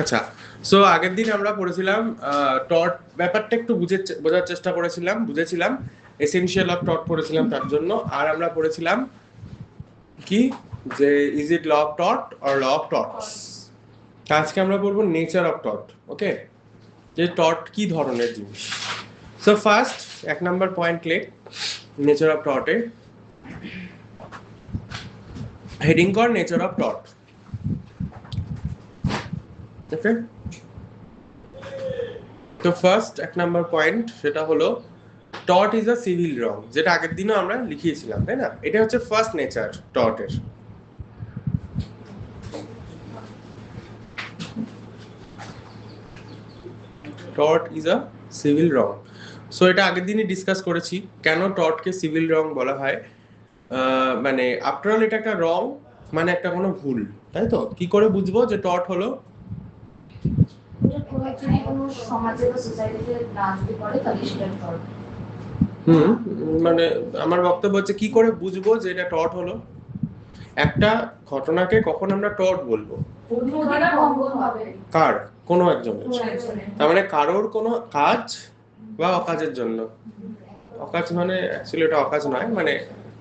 আচ্ছা, সো আগের দিন আমরা পড়েছিলাম টর্ট ব্যাপারটা একটু বোঝার চেষ্টা করেছিলাম, বুঝেছিলাম এসেনশিয়াল অফ টর্ট পড়েছিলাম তার জন্য। আর আমরা পড়েছিলাম কি, যে is it law of tort or law of torts. আজকে আমরা পড়বো নেচার অফ টর্ট। ওকে, যে টর্ট কি ধরনের জিনিস। সো ফার্স্ট এক নাম্বার পয়েন্ট লেখ নেচার অফ টর্টে হেডিং কর নেচার অফ টর্ট। ওকে, তো ফার্স্ট এক নাম্বার পয়েন্ট সেটা হলো tort is a civil wrong, যেটা আগের দিনও আমরা লিখিয়েছিলাম, তাই না? এটা হচ্ছে ফার্স্ট নেচার টর্টের। Tort is a civil wrong. So এটা আগের দিনই ডিসকাস করেছি কেন টর্টকে সিভিল রং বলা হয়। মানে আফটার অল এটা একটা রং, মানে একটা কোনো ভুল, তাই তো? কি করে বুঝবো যে টর্ট হলো? মানে আমার বক্তব্য হচ্ছে কি করে বুঝবো যে এটা টর্ট হলো। একটা ঘটনাকে কখন আমরা টর্ট বলবো? কার? কোনো একজনের। তার মানে কারোর কোনো কাজ বা অকাজের জন্য। অকাজ মানে অ্যাকচুয়ালি এটা অকাজ নয়, মানে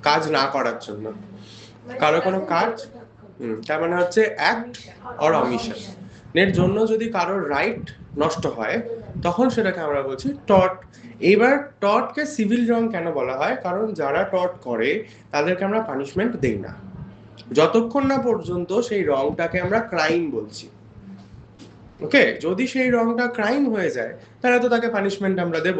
কাজ না করার জন্য। কারো কোনো কাজ, তার মানে হচ্ছে অ্যাক্ট অর অমিশন এর জন্য যদি কারোর রাইট নষ্ট হয়, তখন সেটাকে আমরা বলছি টর্ট। এইবার টর্টকে সিভিল রং কেন বলা হয়? কারণ যারা টর্ট করে তাদেরকে আমরা পানিশমেন্ট দেই না যতক্ষণ না পর্যন্ত সেই রংটাকে আমরা ক্রাইম বলছি। ওকে, যদি সেই রংটা ক্রাইম হয়ে যায় তাহলে তো তাকে পানিশমেন্ট আমরা দেব,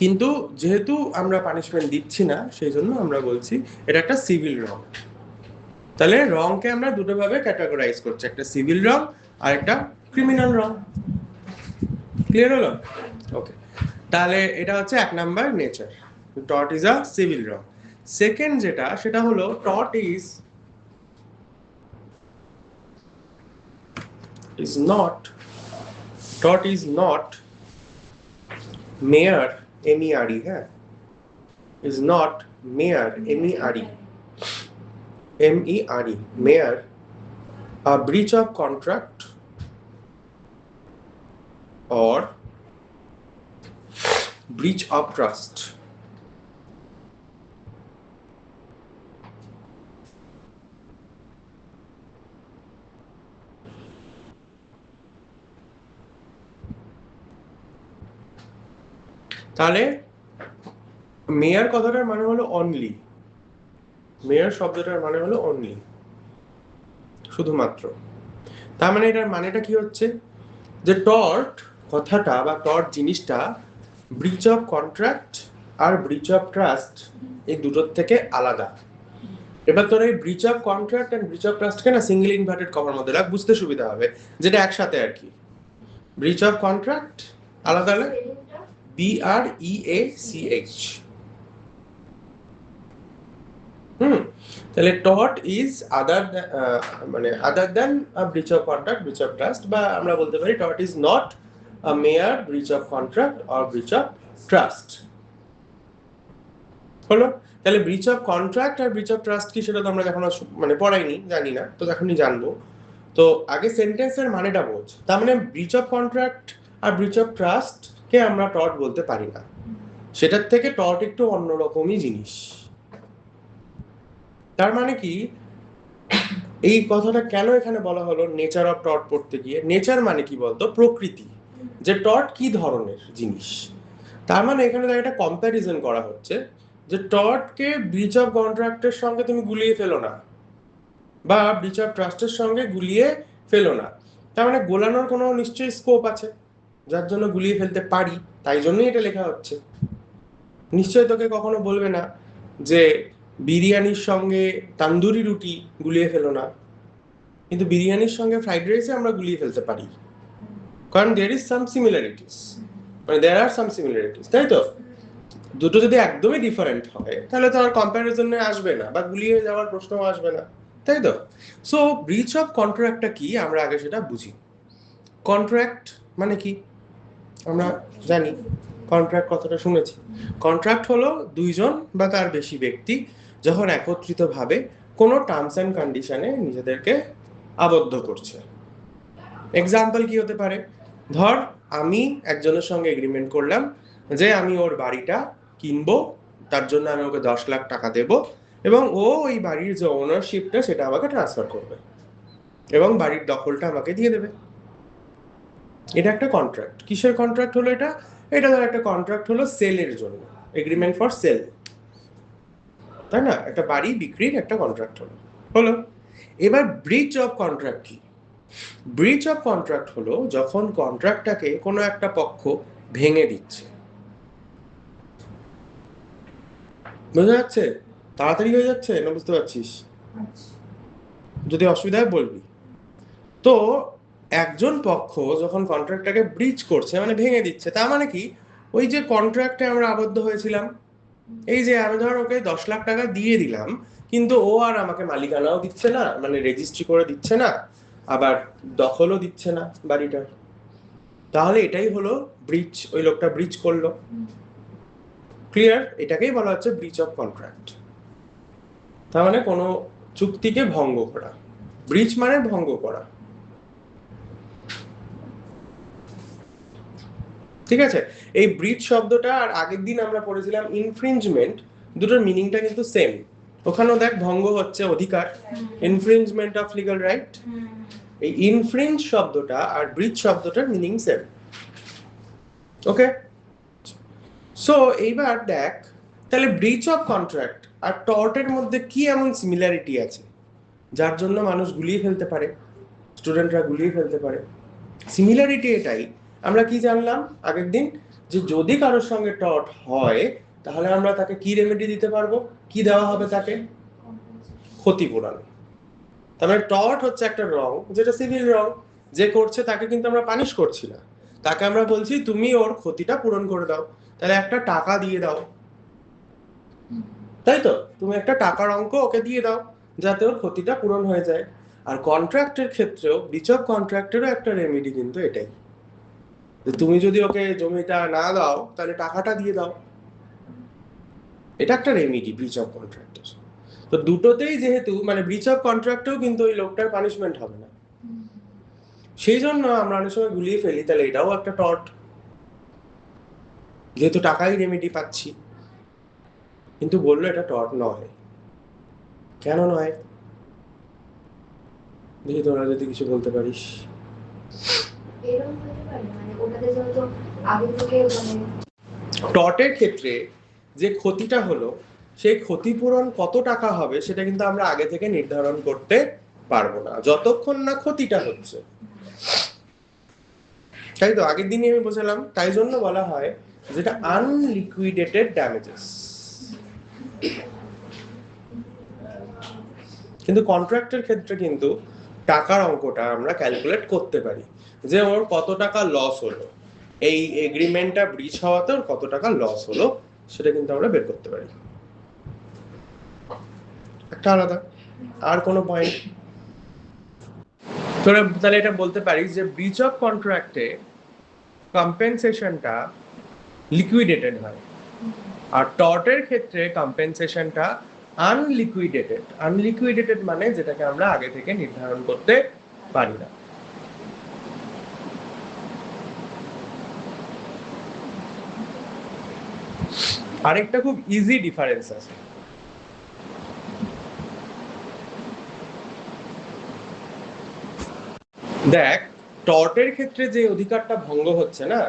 কিন্তু যেহেতু আমরা পানিশমেন্ট দিচ্ছি না সেই জন্য আমরা বলছি এটা একটা সিভিল রং। তাহলে রংকে আমরা দুটো ভাবে ক্যাটাগরাইজ করছি, একটা সিভিল রং আর একটা ক্রিমিনাল রং। ক্লিয়ার হলো? ওকে, তাহলে এটা হচ্ছে এক number nature, tort is a civil wrong. Second যেটা, সেটা হলো tort is not mere MERE, হ্যাঁ, is not mere MERE mere a breach of contract or breach of trust. তাহলে মেয়ার কথাটার মানে হলো অনলি, মেয়ার শব্দটার মানে হলো অনলি, শুধুমাত্র। তার মানে এটার মানেটা কি হচ্ছে, যে টর্ট কথাটা বা টর্ট জিনিসটা ব্রিচ অফ কন্ট্রাক্ট আর ব্রিচ অফ ট্রাস্ট এই দুটোর থেকে আলাদা। এবার তোর এই breach of contract and breach of ট্রাস্টকে না সিঙ্গেল ইনভার্টেড কভার মধ্যে রাখ, বুঝতে সুবিধা হবে, যেটা একসাথে আর কি। ব্রিচ অফ কন্ট্রাক্ট আলাদা, BREACH। তাহলে টর্ট ইজ আদার, মানে other than a breach of contract, breach of trust, বা আমরা বলতে পারি tort is not a mere breach of contract or breach of trust. হলো? তাহলে ব্রিচ অফ কন্ট্রাক্ট আর ব্রিচ অফ ট্রাস্ট কি সেটা তো আমরা এখনো মানে পড়াইনি, জানি না, তো এখনই জানবো। তো আগে সেন্টেন্সের মানেটা বোঝ। তার মানে ব্রিচ অফ কন্ট্রাক্ট আর ব্রিচ অফ ট্রাস্ট কে আমরা টর্ট বলতে পারি না, সেটার থেকে টর্ট একটু অন্যরকমই জিনিস। তার মানে কি, এই কথাটা কেন এখানে বলা হলো নেচার অফ টর্ট পড়তে গিয়ে? নেচার মানে কি বলতো? প্রকৃতি, যে টর্ট কি ধরনের জিনিস। তার মানে এখানে একটা কম্প্যারিজন করা হচ্ছে, যে টর্টকে ব্রিচ অফ কন্ট্রাক্টের সঙ্গে তুমি গুলিয়ে ফেলো না, বা ব্রিচ অফ ট্রাস্টের সঙ্গে গুলিয়ে ফেলো না। তার মানে গোলানোর কোনো নিশ্চয়ই স্কোপ আছে, যার জন্য গুলিয়ে ফেলতে পারি, তাই জন্যই এটা লেখা হচ্ছে। নিশ্চয় তোকে কখনো বলবে না যে বিরিয়ানির সঙ্গে তান্দুরি রুটি গুলিয়ে ফেলো না, কিন্তু বিরিয়ানির সঙ্গে ফ্রাইড রাইসে আমরা গুলিয়ে ফেলতে পারি, কারণ দেয়ার ইজ সাম সিমিলারিটিস, মানে দেয়ার আর সাম সিমিলারিটিস, তাই তো? দুটো যদি একদমই ডিফারেন্ট হয় তাহলে তো আর কম্প্যারিজনে আসবে না, বা গুলিয়ে যাওয়ার প্রশ্নও আসবে না, তাই তো? সো ব্রিচ অফ কন্ট্রাক্টটা কি আমরা আগে সেটা বুঝি। কন্ট্রাক্ট মানে কি আমরা জানি, কন্ট্রাক্ট কথাটা শুনেছি। কন্ট্রাক্ট হলো দুইজন বা তার বেশি ব্যক্তি যখন একত্রিতভাবে কোনো টার্মস অ্যান্ড কন্ডিশনে নিজেদেরকে আবদ্ধ করছে। এক্সাম্পল কি হতে পারে, ধর আমি একজনের সঙ্গে এগ্রিমেন্ট করলাম যে আমি ওর বাড়িটা কিনবো, তার জন্য আমি ওকে 10 লাখ টাকা দেব, এবং ও ওই বাড়ির যে ওনারশিপটা সেটা আমাকে ট্রান্সফার করবে এবং বাড়ির দখলটা আমাকে দিয়ে দেবে। এটা একটা কন্ট্রাক্ট। কিসের কন্ট্রাক্ট হলো এটা? এটা ধর একটা কন্ট্রাক্ট হলো সেলের জন্য, এগ্রিমেন্ট ফর সেল, তাই না? একটা বাড়ি বিক্রির একটা কন্ট্রাক্ট হলো হলো এবার ব্রিচ অফ কন্ট্রাক্ট কি? ব্রিচ অফ কন্ট্রাক্ট হলো যখন কন্ট্রাক্টটাকে কোনো একটা পক্ষ ভেঙে দিচ্ছে। বোঝা যাচ্ছে? তাড়াতাড়ি হয়ে যাচ্ছে না বুঝতে পারছিস? যদি অসুবিধা হয় বলবি। তো একজন পক্ষ যখন কন্ট্রাক্টটাকে ব্রিচ করছে মানে ভেঙে দিচ্ছে, তার মানে কি, ওই যে কন্ট্রাক্টে আমরা আবদ্ধ হয়েছিলাম, এই যে আমি ধর ওকে 10 লাখ টাকা দিয়ে দিলাম, কিন্তু ও আর আমাকে মালিকানাও দিচ্ছে না, মানে রেজিস্ট্রি করে দিচ্ছে না, আবার দখলও দিচ্ছে না বাড়িটার, তাহলে এটাই হলো ব্রিচ, ওই লোকটা ব্রিচ করলো। ক্লিয়ার? এটাকেই বলা হচ্ছে ব্রিচ অফ কন্ট্রাক্ট। তার মানে কোনো চুক্তিকে ভঙ্গ করা। ব্রিচ মানে ভঙ্গ করা, ঠিক আছে? এই ব্রিচ শব্দটা আর আগের দিন আমরা পড়েছিলাম ইনফ্রিঞ্জমেন্ট, দুটোর মিনিংটা কিন্তু সেম। ওখানেও দেখ ভঙ্গ হচ্ছে অধিকার, ইনফ্রিঞ্জমেন্ট অফ লিগ্যাল রাইট। এই ইনফ্রিঞ্জ শব্দটা আর ব্রিচ শব্দটার মিনিং সেম। ওকে, সো এইবার দেখ তাহলে ব্রিচ অফ কন্ট্রাক্ট আর টর্টের মধ্যে কি এমন সিমিলারিটি আছে যার জন্য মানুষ গুলিয়ে ফেলতে পারে, স্টুডেন্টরা গুলিয়ে ফেলতে পারে? সিমিলারিটি এটাই, আমরা কি জানলাম আগের দিন, যে যদি কারোর সঙ্গে টর্ট হয় তাহলে আমরা তাকে কি রেমেডি দিতে পারবো, কি দেওয়া হবে তাকে? ক্ষতিপূরণ। তার মানে টর্ট হচ্ছে একটা রং, যেটা সিভিল রং, যে করছে তাকে কিন্তু আমরা পানিশ করছি না, তাকে আমরা বলছি তুমি ওর ক্ষতিটা পূরণ করে দাও, তাহলে একটা টাকা দিয়ে দাও, তাই তো? তুমি একটা টাকার অঙ্ক ওকে দিয়ে দাও যাতে ওর ক্ষতিটা পূরণ হয়ে যায়। আর কন্ট্রাক্টের ক্ষেত্রেও ব্রিচ অফ কন্ট্রাক্টেরও একটা রেমেডি কিন্তু এটাই, যে তুমি যদি ওকে জমিটা না দাও তাহলে টাকাটা দিয়ে দাও। এটা একটা রেমেডি ব্রিচ অফ কন্ট্রাক্টের। তো দুটোতেই যেহেতু মানে ব্রিচ অফ কন্ট্রাক্টেও কিন্তু ওই লোকটার পানিশমেন্ট হবে না, সেই জন্য আমরা অনেক সময় গুলিয়ে ফেলি, তাহলে এটাও একটা টর্ট, যেহেতু টাকাই রেমেডি পাচ্ছি। কিন্তু বললো এটা টর্ট নয়। কেন নয় দেখি, তোরা যদি কিছু বলতে পারিস। টর্টের ক্ষেত্রে যে ক্ষতিটা হলো সেই ক্ষতিপূরণ কত টাকা হবে সেটা কিন্তু আমরা আগে থেকে নির্ধারণ করতে পারবো না যতক্ষণ না ক্ষতিটা হচ্ছে, তাই তো? আগের দিনই আমি বোঝালাম, তাই জন্য বলা হয় যেটা আনলিকুইডেটেড ড্যামেজেস। কিন্তু কন্ট্রাক্টের ক্ষেত্রে কিন্তু টাকার অঙ্কটা আমরা ক্যালকুলেট করতে পারি, যে ওর কত টাকা লস হলো, এই এগ্রিমেন্টটা ব্রিচ হওয়াতে ওর কত টাকা লস হলো সেটা কিন্তু আমরা বের করতে পারি। একটা আলাদা। আর কোনো পয়েন্ট? তোরা তাহলে এটা বলতে পারিস যে ব্রিচ অফ কন্ট্রাক্টে কম্পেনসেশনটা লিকুইডেটেড হয়, আর টর্টের ক্ষেত্রে কম্পেনসেশনটা আনলিকুইডেটেড। আনলিকুইডেটেড মানে যেটাকে আমরা আগে থেকে নির্ধারণ করতে পারি না। আরেকটা খুব ইজি ডিফারেন্স আছে, দেখ টর্টের ক্ষেত্রে যে অধিকারটা ভঙ্গ হচ্ছে না,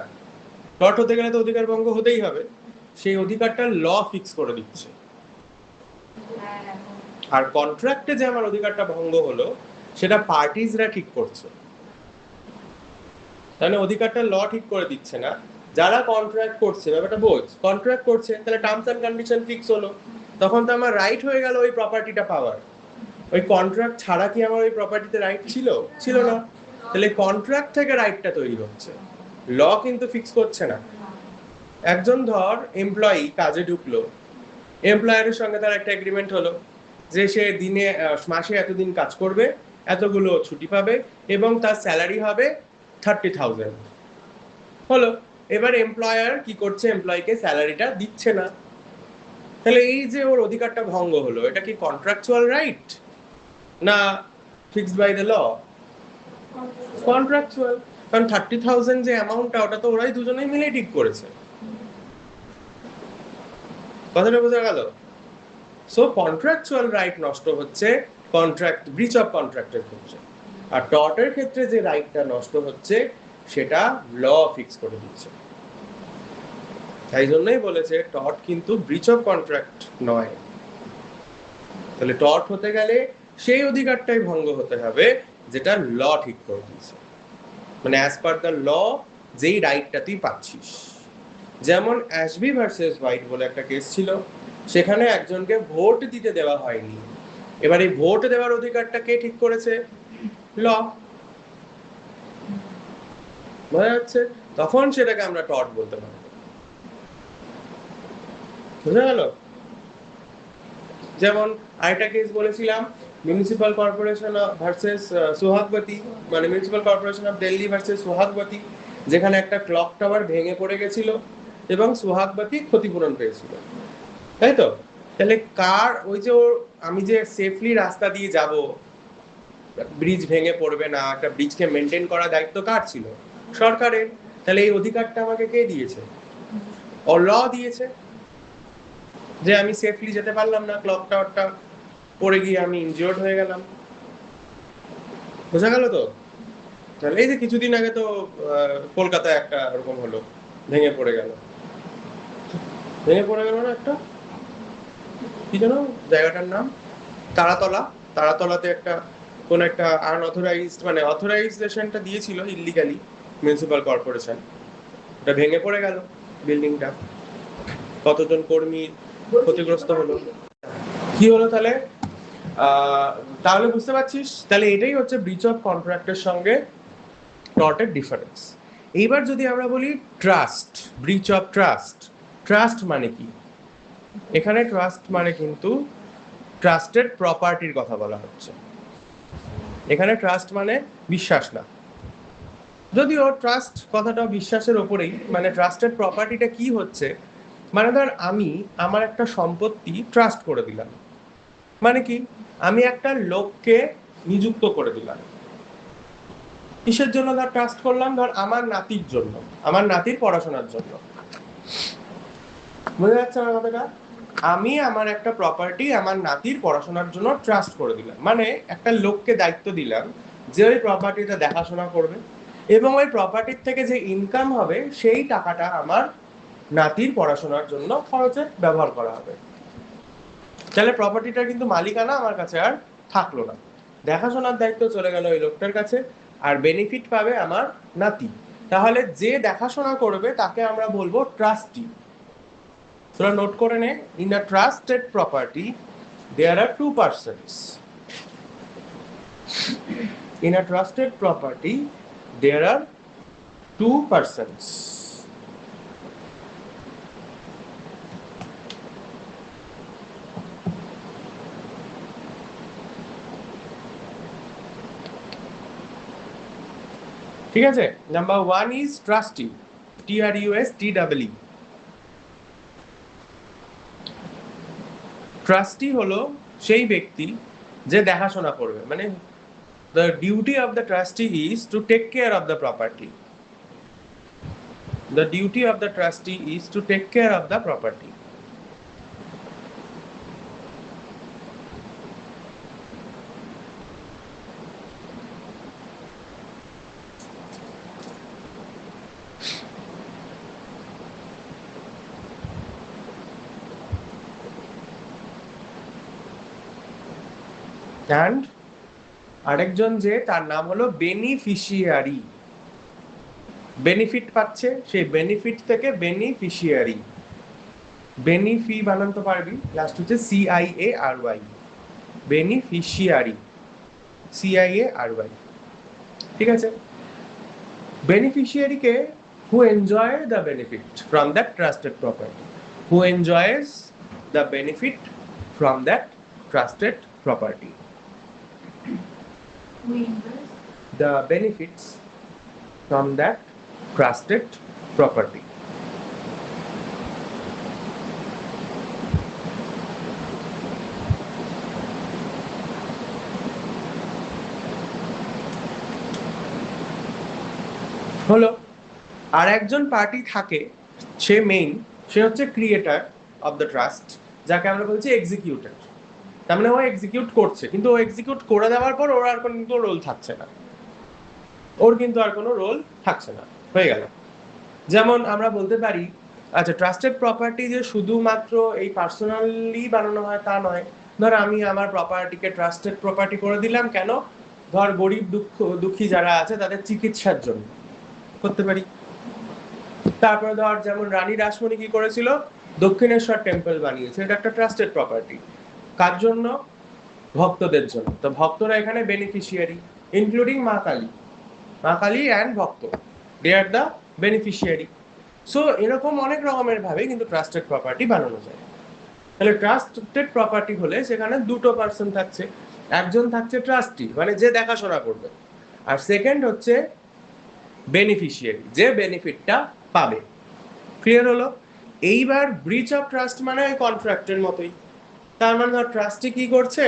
টর্ট হতে গেলে তো অধিকার ভঙ্গ হতেই হবে, সেই অধিকারটা ল ফিক্স করে দিচ্ছে। আর কন্ট্রাক্টে যে আমার অধিকারটা ভঙ্গ হলো সেটা পার্টিজরা ঠিক করছে, তাহলে অধিকারটা ল ঠিক করে দিচ্ছে না, যারা কন্ট্রাক্ট করছে, ব্যাপারটা বোঝ, কন্ট্রাক্ট করছে তাহলে টার্মস এন্ড কন্ডিশন ফিক্স হলো, তখন তো আমার রাইট হয়ে গেল ওই প্রপার্টিটা পাওয়ার। ওই কন্ট্রাক্ট ছাড়া কি আমার ওই প্রপার্টিতে রাইট ছিল? ছিল না। তাহলে কন্ট্রাক্ট থেকে রাইটটা তৈরি হচ্ছে, ল কিন্তু ফিক্স করছে না। একজন ধর এমপ্লয়ি কাজে ঢুকলো, এমপ্লয়ারের সঙ্গে তার একটা এগ্রিমেন্ট হলো যে সে দিনে মাসে এতদিন কাজ করবে, এতগুলো ছুটি পাবে এবং তার স্যালারি হবে 30,000। হলো, এবার এমপ্লয়ার কি করছে, এমপ্লয়িকে স্যালারিটা দিচ্ছে না, তাহলে এই যে ওর অধিকারটা ভঙ্গ হলো, এটা কি কন্ট্রাকচুয়াল রাইট না fixed by the law? Contractual, কারণ 30,000 যে অ্যামাউন্টটা ওটা তো ওরাই দুজনেই মিলে ঠিক করেছে। কথাটা বোঝা গেল? সো কন্ট্রাকচুয়াল রাইট নষ্ট হচ্ছে কন্ট্রাক্ট ব্রিচ অফ কন্ট্রাক্টের ক্ষেত্রে, আর টর্টের ক্ষেত্রে যে রাইটটা নষ্ট হচ্ছে সেটা ল ফিক্স করে দিচ্ছে। তাই জন্যই বলেছে টর্ট কিন্তু ব্রিচ অফ কন্ট্রাক্ট নয়। তাহলে টর্ট হতে গেলে সেই অধিকারটাই ভঙ্গ হতে হবে যেটা ল ঠিক করে দিয়েছে, মানে অ্যাজ পার দ্য ল যেই রাইটটা তুই পাচ্ছিস। যেমন অ্যাশবি ভার্সেস হোয়াইট বলে একটা কেস ছিল, সেখানে একজনকে ভোট দিতে দেওয়া হয়নি। এবার এই ভোট দেওয়ার অধিকারটা কে ঠিক করেছে? ল। বোঝা যাচ্ছে? তখন সেটাকে আমরা টর্ট বলতে পারি। বুঝা গেল? যেমন আরেকটা কেস বলেছিলাম, মিউনিসিপাল কর্পোরেশন ভার্সেস সোহাগবতী, মানে municipal corporation of Delhi versus Subhagwanti, যেখানে একটা ক্লক টাওয়ার ভেঙে পড়ে গেছিল এবং সোহাগবতী ক্ষতিপূরণ পেয়েছিল, তাই তো? তাহলে কার ওই যে আমি যে সেফলি রাস্তা দিয়ে যাব, ব্রিজ ভেঙে পড়বে না, একটা ব্রিজকে মেনটেন করার দায়িত্ব কার ছিল? সরকারের। তাহলে এই অধিকারটা আমাকে কে দিয়েছে? ল দিয়েছে, যে আমি সেফলি যেতে পারলাম না, ক্লক টাওয়ারটা পড়ে গিয়ে আমি ইনজিওর্ড হয়ে গেলাম। বোঝা গেল তো? তাহলে এই যে কিছুদিন আগে তো কলকাতায় একটা এরকম হলো, ভেঙে পড়ে গেল না একটা, কি যেন জায়গাটার নাম, তারাতলা। তারাতলাতে একটা কোন একটা আনঅথরাইজড, মানে অথরাইজেশনটা দিয়েছিল ইল্লিগালি মিউনিসিপাল কর্পোরেশন, ওটা ভেঙে পড়ে গেল বিল্ডিংটা, কতজন কর্মী ক্ষতিগ্রস্ত হলো। কি হলো তাহলে? তাহলে বুঝতে পারছিস, তাহলে এটাই হচ্ছে ব্রিচ অফ কন্ট্রাক্টের সঙ্গে টর্টের ডিফারেন্স। এইবার যদি আমরা বলি trust, breach of trust, trust মানে কি? এখানে ট্রাস্ট মানে কিন্তু ট্রাস্টেড প্রপার্টির কথা বলা হচ্ছে। এখানে ট্রাস্ট মানে বিশ্বাস না, যদিও ট্রাস্ট কথাটা বিশ্বাসের ওপরেই। মানে ট্রাস্টেড প্রপার্টিটা কি হচ্ছে, মানে ধর আমি আমার একটা সম্পত্তি ট্রাস্ট করে দিলাম, মানে কি আমি একটা লোককে নিযুক্ত করে দিলাম। কিসের জন্য ধর ট্রাস্ট করলাম? ধর আমার নাতির জন্য, আমার নাতির পড়াশোনার জন্য। বুঝা যাচ্ছে আমার কথাটা? আমি আমার একটা প্রপার্টি আমার নাতির পড়াশোনার জন্য ট্রাস্ট করে দিলাম, মানে একটা লোককে দায়িত্ব দিলাম যে ওই প্রপার্টিটা দেখাশোনা করবে, এবং ওই প্রপার্টির থেকে যে ইনকাম হবে সেই টাকাটা আমার নাতির পড়াশোনার জন্য খরচে ব্যবহার করা হবে। তাহলে প্রপার্টিটার কিন্তু মালিকানা আমার কাছে আর থাকলো না, দেখাশোনার দায়িত্ব চলে গেল ওই লোকটার কাছে, আর বেনিফিট পাবে আমার নাতি। তাহলে যে দেখাশোনা করবে তাকে আমরা বলবো ট্রাস্টি। তোরা নোট করে নে, in a trusted property there are two persons. In a trusted property there are two persons. ঠিক আছে? Number one is trustee, TRUSTEE। Trustee হলো সেই ব্যক্তি যে দেখাশোনা করবে, মানে the duty of the trustee is to take care of the property. The duty of the trustee is to take care of the property. And আরেকজন যে তার নাম হলো বেনিফিশিয়ারি, বেনিফিট পাচ্ছে, সেই বেনিফিট থেকে বেনিফিশিয়ারি। বেনিফি বানান তো পারবি, লাস্ট হচ্ছে CIARY, বেনিফিশিয়ারি, CIARY। ঠিক আছে? বেনিফিশিয়ারিকে who enjoy the benefit from that trusted property, who enjoys the benefit from that trusted property, the benefits from that trusted property. হলো। আর একজন পার্টি থাকে, সে মেইন, সে হচ্ছে ক্রিয়েটার অফ দ্য ট্রাস্ট, যাকে আমরা বলছি এক্সিকিউটর। তার মানে ও এক্সিকিউট করছে, কিন্তু ও এক্সিকিউট করে দেওয়ার পর ওর আর কিন্তু রোল থাকছে না, ওর কিন্তু আর কোনো রোল থাকছে না, হয়ে গেল। যেমন আমরা বলতে পারি, আচ্ছা ট্রাস্টেড প্রপার্টি যে শুধুমাত্র এই পার্সোনালি বানানো হয় তা নয়। ধর আমি আমার প্রপার্টিকে ট্রাস্টেড প্রপার্টি করে দিলাম, কেন? ধর গরিব দুঃখী যারা আছে তাদের চিকিৎসার জন্য করতে পারি। তারপরে ধর যেমন রানী রাসমণি কি করেছিল, দক্ষিণেশ্বর টেম্পল বানিয়েছে, এটা একটা ট্রাস্টেড প্রপার্টি। কার জন্য? ভক্তদের জন্য। তো ভক্তরা এখানে বেনিফিশিয়ারি, ইনক্লুডিং মা কালী। মা কালী অ্যান্ড ভক্ত, দে আর দ্য বেনিফিশিয়ারি। সো এরকম অনেক রকমের ভাবে কিন্তু ট্রাস্টেড প্রপার্টি বানানো যায়। তাহলে ট্রাস্টেড প্রপার্টি হলে সেখানে দুটো পার্সন থাকছে, একজন থাকছে ট্রাস্টি মানে যে দেখাশোনা করবে, আর সেকেন্ড হচ্ছে বেনিফিশিয়ারি, যে বেনিফিটটা পাবে। ক্লিয়ার হলো? এইবার ব্রিচ অফ ট্রাস্ট মানে কন্ট্রাক্টের মতোই। তার মানে ধর ট্রাস্টি কি করছে,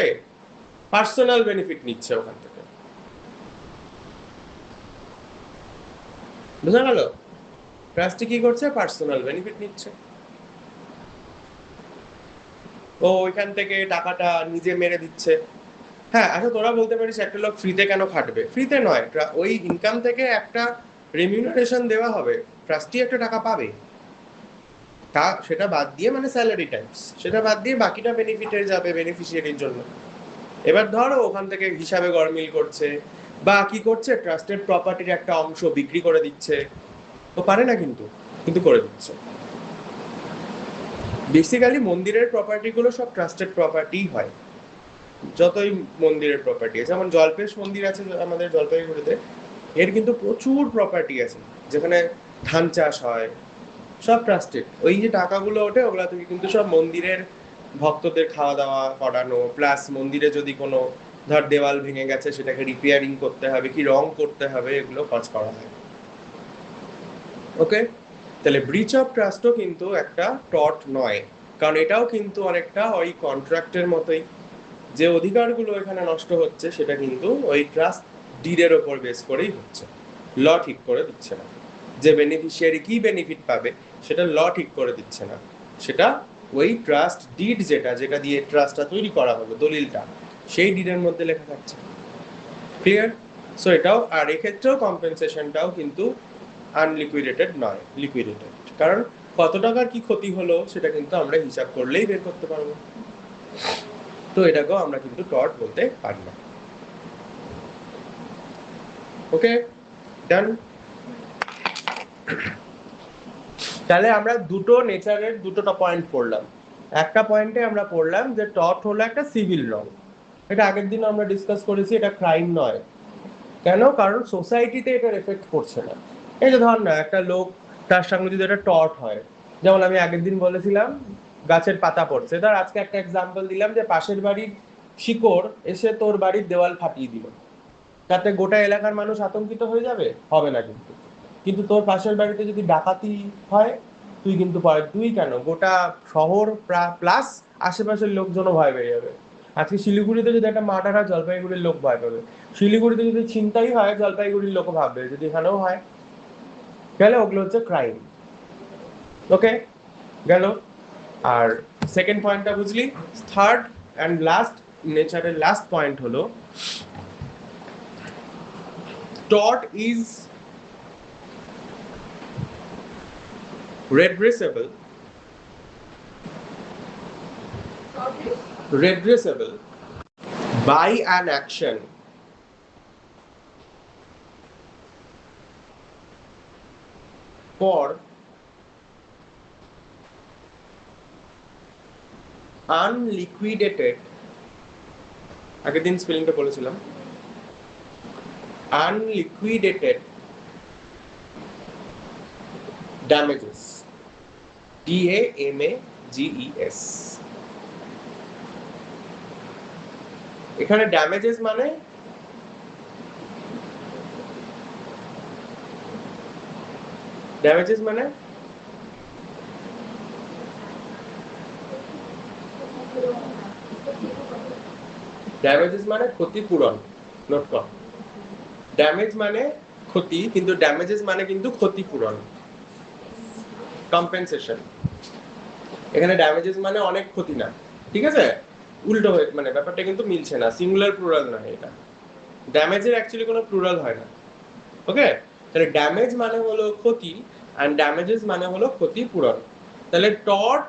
পার্সোনাল বেনিফিট নিচ্ছে ওখান থেকে, বুঝা গেল? ট্রাস্টি কি করছে, পার্সোনাল বেনিফিট নিচ্ছে। ও ওইখান থেকে টাকাটা নিজে মেরে দিচ্ছে। হ্যাঁ, আচ্ছা তোরা বলতে পারিস একটা লোক ফ্রিতে কেন খাটবে? ফ্রিতে নয়, ওই ইনকাম থেকে একটা রেমিউনারেশন দেওয়া হবে, ট্রাস্টি একটা টাকা পাবে। তা সেটা বাদ দিয়ে, মানে স্যালারি টাইপস, সেটা বাদ দিয়ে বাকিটা বেনিফিটে যাবে বেনিফিশিয়ারির জন্য। এবার ধরো ওখান থেকে হিসাবে গরমিল করছে, বা কি করছে, ট্রাস্টেড প্রপার্টির একটা অংশ বিক্রি করে দিচ্ছে। তো পারে না, কিন্তু কিন্তু করে দিচ্ছে। বেসিক্যালি মন্দিরের প্রপার্টি গুলো সব ট্রাস্টেড প্রপার্টি হয়, যতই মন্দিরের প্রপার্টি আছে। যেমন জল্পেশ মন্দির আছে আমাদের জলপাইগুড়িতে, এর কিন্তু প্রচুর প্রপার্টি আছে, যেখানে ধান চাষ হয়, সব ট্রাস্টেড। ওই যে টাকাগুলো ওঠে ওগুলা থেকে কিন্তু সব মন্দিরের ভক্তদের খাওয়া দাওয়া করানো, প্লাস মন্দিরে যদি কোনো ধর দেওয়াল ভেঙে গেছে সেটাকে রিপেয়ারিং করতে হবে কি রং করতে হবে, এগুলো কাজ করা হয়। ওকে, তাহলে ব্রিচ অফ ট্রাস্টও কিন্তু একটা টর্ট নয়, কারণ এটাও কিন্তু অনেকটা ওই কন্ট্রাক্টের মতোই। যে অধিকারগুলো এখানে নষ্ট হচ্ছে সেটা কিন্তু ওই ট্রাস্ট ডিডের ওপর বেস করেই হচ্ছে, ল ঠিক করে দিচ্ছে না। যে বেনিফিশিয়ারি কি বেনিফিট পাবে সেটা ল ঠিক করে দিচ্ছে না, সেটা ওই ট্রাস্ট ডিড যেটা যেটা দিয়ে ট্রাস্টটা তৈরি করা হলো, দলিলটা, সেই ডিডের মধ্যে লেখা থাকছে। ক্লিয়ার? সো এটাও, আর এক্ষেত্রেও কম্পেনসেশনটাও কিন্তু আনলিকুইডেটেড নয়, লিকুইডেটেড। কারণ কত টাকার কি ক্ষতি হলো সেটা কিন্তু আমরা হিসাব করলেই বের করতে পারবো। তো এটাকেও আমরা কিন্তু টর্ট বলতে পারি না। ওকে, ডান। তাহলে আমরা দুটো নেচারের দুটো পয়েন্ট পড়লাম। একটা পয়েন্টে আমরা পড়লাম যে টর্ট হলো একটা সিভিল রং, এটা আগের দিন আমরা ডিসকাস করেছি, এটা ক্রাইম নয়। কেন? কারণ সোসাইটিতে এটার এফেক্ট করছে না। এই যে ধর না একটা লোক, তার সঙ্গে যদি একটা টর্ট হয়, যেমন আমি আগের দিন বলেছিলাম গাছের পাতা পড়ছে, ধর আজকে একটা এক্সাম্পল দিলাম যে পাশের বাড়ির শিকড় এসে তোর বাড়ির দেওয়াল ফাটিয়ে দিল, তাতে গোটা এলাকার মানুষ আতঙ্কিত হয়ে যাবে? হবে না কিন্তু। কিন্তু তোর পাশের বাড়িতে যদি ডাকাতি হয়, তুই কিন্তু তুই কেন, গোটা শহর প্লাস আশেপাশের লোকজনও ভয় পেয়ে যাবে। আজকে শিলিগুড়িতে যদি একটা মার্ডার হয়, জলপাইগুড়ির লোক ভয় পাবে। শিলিগুড়িতে যদি ছিনতাই হয়, জলপাইগুড়ির লোক ভাববে যদি এখানেও হয়। গেলে ওগুলো হচ্ছে ক্রাইম। ওকে, গেল। আর সেকেন্ড পয়েন্টটা বুঝলি? থার্ড অ্যান্ড লাস্ট, নেচারের লাস্ট পয়েন্ট হলো tort is redressable by an action for unliquidated, আগের দিন স্পেলিংটা বলেছিলাম, unliquidated damages, DAMAGES। এখানে ড্যামেজেস মানে ড্যামেজেস মানে ড্যামেজেস মানে ক্ষতিপূরণ। নোট কর, ড্যামেজ মানে ক্ষতি, কিন্তু ড্যামেজেস মানে কিন্তু ক্ষতিপূরণ, কম্পেনসেশন। এখানে ড্যামেজেস মানে অনেক ক্ষতি না, ঠিক আছে, উল্টো হয়ে মানে ব্যাপারটা কিন্তু মিলছে না, সিঙ্গুলার প্লুরাল নয় এটা, ড্যামেজের অ্যাকচুয়ালি কোনো প্লুরাল হয় না। ওকে, তাহলে ড্যামেজ মানে হলো ক্ষতি অ্যান্ড ড্যামেজেস মানে হলো ক্ষতিপূরণ। তাহলে টর্ট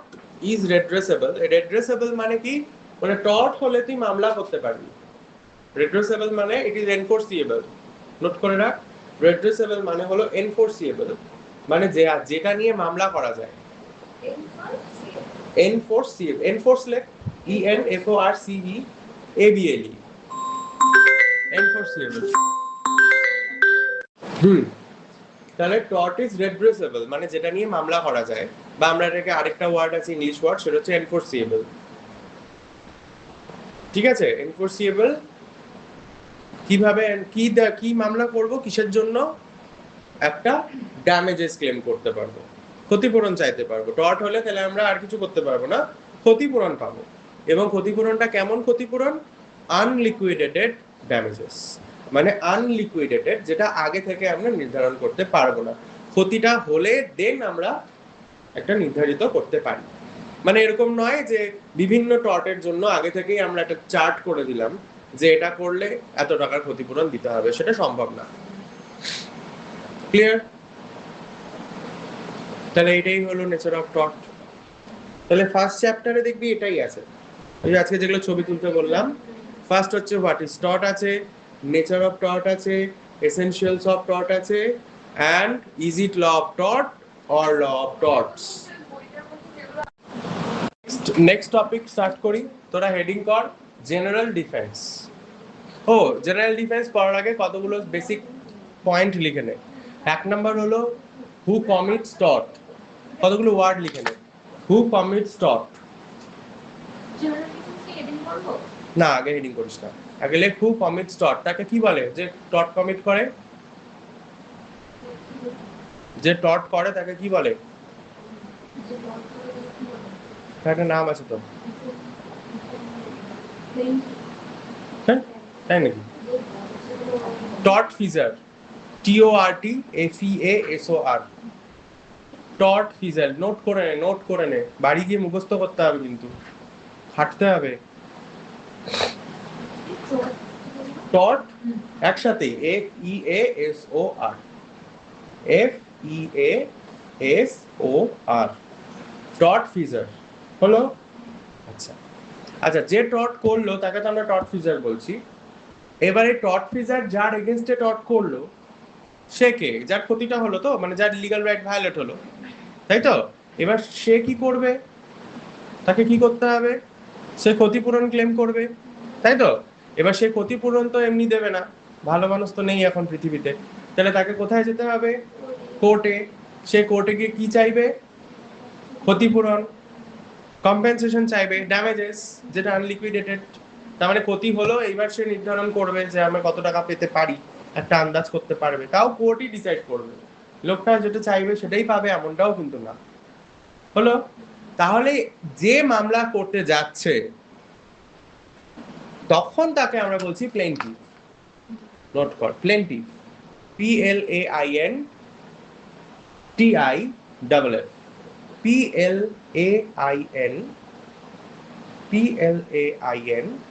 ইজ রেড্রেসেবল। রেড্রেসেবল মানে কি, মানে টর্ট হলে তুই মামলা করতে পারবি। রেড্রেসেবল মানে ইট ইজ এনফোর্সিয়েবল। নোট করে রাখ, রেড্রেসেবল মানে হলো এনফোর্সিয়েবল, মানে যেটা নিয়ে মামলা করা যায়। এনফোর্সিয়েবল, এনফোর্স লেখ, ENFORCEABLE, এনফোর্সিয়েবল। তাহলে টর্ট ইজ রেড্রেসেবল মানে যেটা নিয়ে মামলা করা যায়, বা আমরা এটাকে আরেকটা ওয়ার্ড আছে ইংলিশ ওয়ার্ড, সেটা হচ্ছে এনফোর্সিয়েবল। ঠিক আছে, এনফোর্সিয়েবল কিভাবে, কি মামলা করব, কিসের জন্য, একটা ড্যামেজেস ক্লেম করতে পারবো, ক্ষতিপূরণ চাইতে পারবো। টর্ট হলে তাহলে আমরা আর কিছু করতে পারবো না, ক্ষতিপূরণ পাবো। এবং ক্ষতিপূরণটা কেমন ক্ষতিপূরণ, আনলিকুইডেটেড ড্যামেজেস, মানে আনলিকুইডেটেড, যেটা আগে থেকে আমরা নির্ধারণ করতে পারবো না, ক্ষতিটা হলে দেন আমরা একটা নির্ধারিত করতে পারি। মানে এরকম নয় যে বিভিন্ন টর্টের জন্য আগে থেকেই আমরা একটা চার্ট করে দিলাম যে এটা করলে এত টাকার ক্ষতিপূরণ দিতে হবে, সেটা সম্ভব না। ক্লিয়ার? তাহলে এটাই হলো নেচার অফ টর্ট। তাহলে ফার্স্ট চ্যাপ্টারে দেখবি এটাই আছে, এই আজকে যেগুলো ছবি তুলতে বললাম। ফার্স্ট হচ্ছে হোয়াট ইজ টর্ট আছে, নেচার অফ টর্ট আছে, এসেনশিয়ালস অফ টর্ট আছে, and is it law of tort or law of torts. Next topic start করি, তোরা হেডিং কর জেনারেল ডিফেন্স। ও, জেনারেল ডিফেন্স পড়ার আগে কতগুলো বেসিক পয়েন্ট লিখে নে। এক নম্বর হলো হু কমিটস টর্ট, কতগুলো ওয়ার্ড লিখে নে। হু কমিটস টর্ট, না আগে হেডিং করিস না, আগে লেখ হু কমিটস টর্ট। তাকে কি বলে, যে টর্ট কমিট করে, যে টর্ট করে তাকে কি বলে, একটা নাম আছে তো, হ্যাঁ তাই নাকি, টর্ট ফিজার, TORTFEASOR, টর্ট ফিজার। নোট করে নে, নোট করে নে, বাড়ি গিয়ে মুখস্থ করতে হবে, কিন্তু হাঁটতে হবে। টর্ট একসাথেই, FEASOR, FEASOR, টর্ট ফিজার হলো। আচ্ছা আচ্ছা, যে টর্ট করলো তাকে তো আমরা টর্ট ফিজার বলছি। এবারে টর্ট ফিজার যার এগেনস্টে টর্ট করলো সে কে, যার ক্ষতিটা হলো, তো মানে যার লিগ্যাল রাইট ভায়োলেট হলো, তাই তো। এবার সে কি করবে, তাকে কি করতে হবে, সে ক্ষতিপূরণ ক্লেম করবে, তাই তো। এবার সে ক্ষতিপূরণ তো এমনি দেবে না, ভালো মানুষ তো নেই এখন পৃথিবীতে, তাহলে তাকে কোথায় যেতে হবে, কোর্টে। সে কোর্টে গিয়ে কি চাইবে, ক্ষতিপূরণ, কম্পেনসেশন চাইবে, ড্যামেজেস, যেটা আনলিকুইডেটেড। তার মানে ক্ষতি হলো, এইবার সে নির্ধারণ করবে যে আমরা কত টাকা পেতে পারি, একটা আন্দাজ করতে পারবে, তাও কোর্টই ডিসাইড করবে, লোকটা যেটা চাইবে সেটাই পাবে এমনটাও কিন্তু না। হলো, তাহলে যে মামলা করতে যাচ্ছে তখন তাকে আমরা বলছি প্লেন্টিফ। নোট কর, প্লেন্টিফ, PLAINTIFF,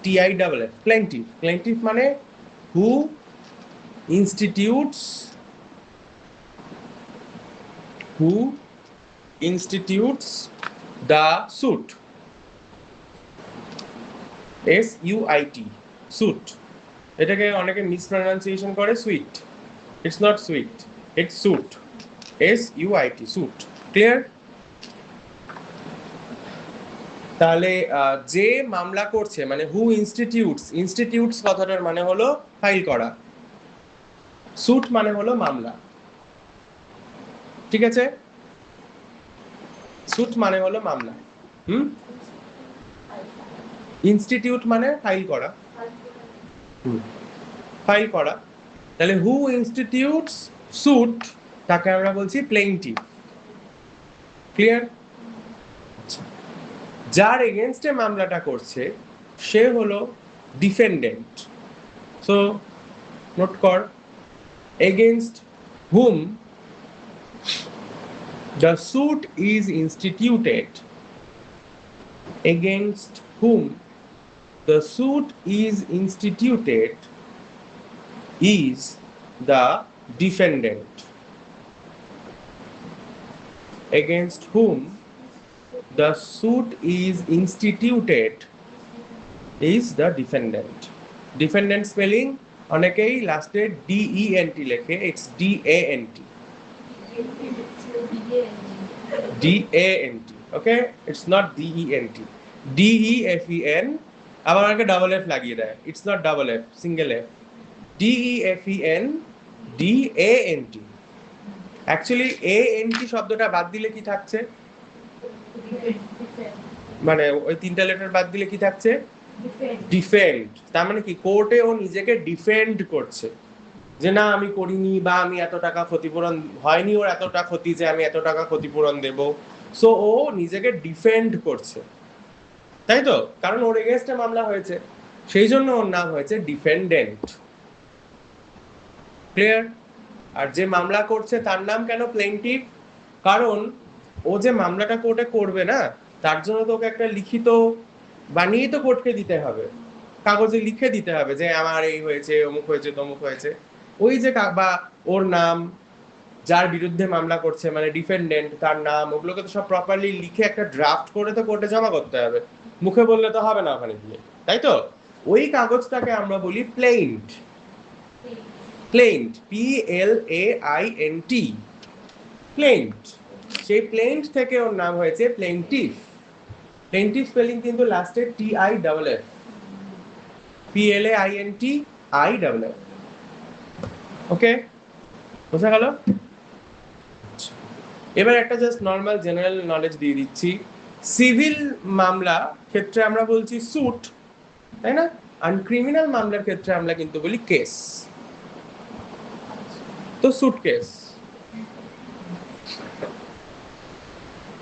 PLAINTIFF, প্লেন্টিফ। প্লেন্টিফ মানে who institutes the suit, SUIT, suit। এটাকে অনেকে মিসপ্রনাউন্সিয়েশন করে suite, it's not suite, it's suit, SUIT, suit. Clear? তাহলে যে মামলা করছে মানে হু ইনস্টিটিউটস, ইনস্টিটিউটস কথাটার মানে হলো ফাইল করা, সুট মানে হলো মামলা, ঠিক আছে, সুট মানে হলো মামলা। ইনস্টিটিউট মানে ফাইল করা, ফাইল করা। তাহলে হু ইনস্টিটিউটস সুট, তাকে আমরা বলছি প্লেইনটিফ। ক্লিয়ার? যার এগেনস্টে মামলাটা করছে সে হলো ডিফেন্ডেন্ট। সো নোট কর, against whom the suit is instituted, against whom the suit is instituted is the defendant, against whom the suit is instituted is the defendant. Defendant spelling অনেকেই লাস্টে DENT লেখে, it's DANT. DANT, okay, it's not DENT. DEFEN আবার অনেকে double F লাগিয়ে দেয়, it's not double F, single F. DEFEN DANT. Actually ANT শব্দটা বাদ দিলে কি থাকছে, মানে ওই তিনটা লেটার বাদ দিলে কি থাকছে, ডিফেন্ড। তার মানে কি কোর্টে ও নিজেকে ডিফেন্ড করছে যে না আমি করিনি, বা আমি এত টাকা ক্ষতিপূরণ হয়নি, ওর এতটা ক্ষতি যে আমি এত টাকা ক্ষতিপূরণ দেব। সো ও নিজেকে ডিফেন্ড করছে, তাই তো, কারণ ওর এগেইনস্টে মামলা হয়েছে, সেই জন্য ওর নাম হয়েছে ডিফেন্ডেন্ট। ক্লিয়ার? আর যে মামলা করছে তার নাম কেন প্লেইন্টিফ? কারণ ও যে মামলাটা কোর্টে করবে না, তার জন্য তো ওকে একটা লিখিত বানিয়ে তো কোর্টকে দিতে হবে, কাগজে লিখে দিতে হবে যে আমার এই হয়েছে, অমুক হয়েছে, তমুক হয়েছে। ওই যে বা ওর নাম, যার বিরুদ্ধে মামলা করছে মানে ডিফেন্ডেন্ট, তার নাম, ওগুলোকে তো সব প্রপারলি লিখে একটা ড্রাফট করে তো কোর্টে জমা করতে হবে, মুখে বললে তো হবে না ওখানে গিয়ে, তাই তো? ওই কাগজটাকে আমরা বলি প্লেইন্ট। প্লেইন্ট, PLAINT, প্লেইন্ট। সেই প্লেইন্ট থেকে ওর নাম হয়েছে প্লেইন্টিফ। প্লেইন্টিফ স্পেলিং কিন্তু লাস্টে TIFF, PLAINT ওকে, বোঝা গেল? এবার একটা জাস্ট নর্মাল জেনারেল নলেজ দিয়ে দিচ্ছি। সিভিল মামলা ক্ষেত্রে আমরা বলছি সুট, তাই না? আর ক্রিমিনাল মামলার ক্ষেত্রে আমরা কিন্তু বলি কেস। তো সুট কেস,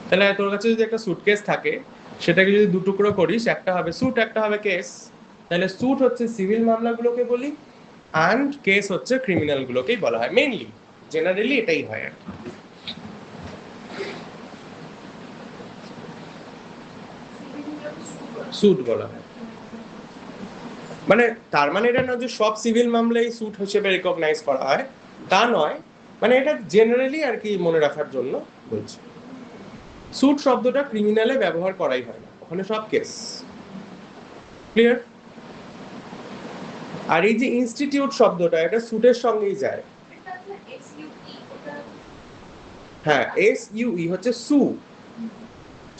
তাহলে তোর কাছে যদি একটা সুটকেস থাকে, সেটাকে যদি দুটুকরো করিস, একটা হবে সুট, একটা হবে কেস। তাহলে সুট হচ্ছে সিভিল মামলাগুলোকে বলি, অ্যান্ড কেস হচ্ছে ক্রিমিনাল গুলোকেই বলা হয়। মেইনলি জেনারেলি এটাই হয় আর সুট বলা হয়। মানে তার মানে এটা না যে সব সিভিল মামলাই সুট হিসেবে রিকগনাইজ করা হয়, তা নয়, মানে এটা জেনারেলি আর কি মনে রাখার জন্য বলছি। সুট শব্দটা ক্রিমিনালে ব্যবহার করাই হয় না, ওখানে সব কেস। ক্লিয়ার? আর এই যে ইনস্টিটিউট শব্দটা, এটা সুটের সঙ্গেই যায়। হ্যাঁ, SUE হচ্ছে সু,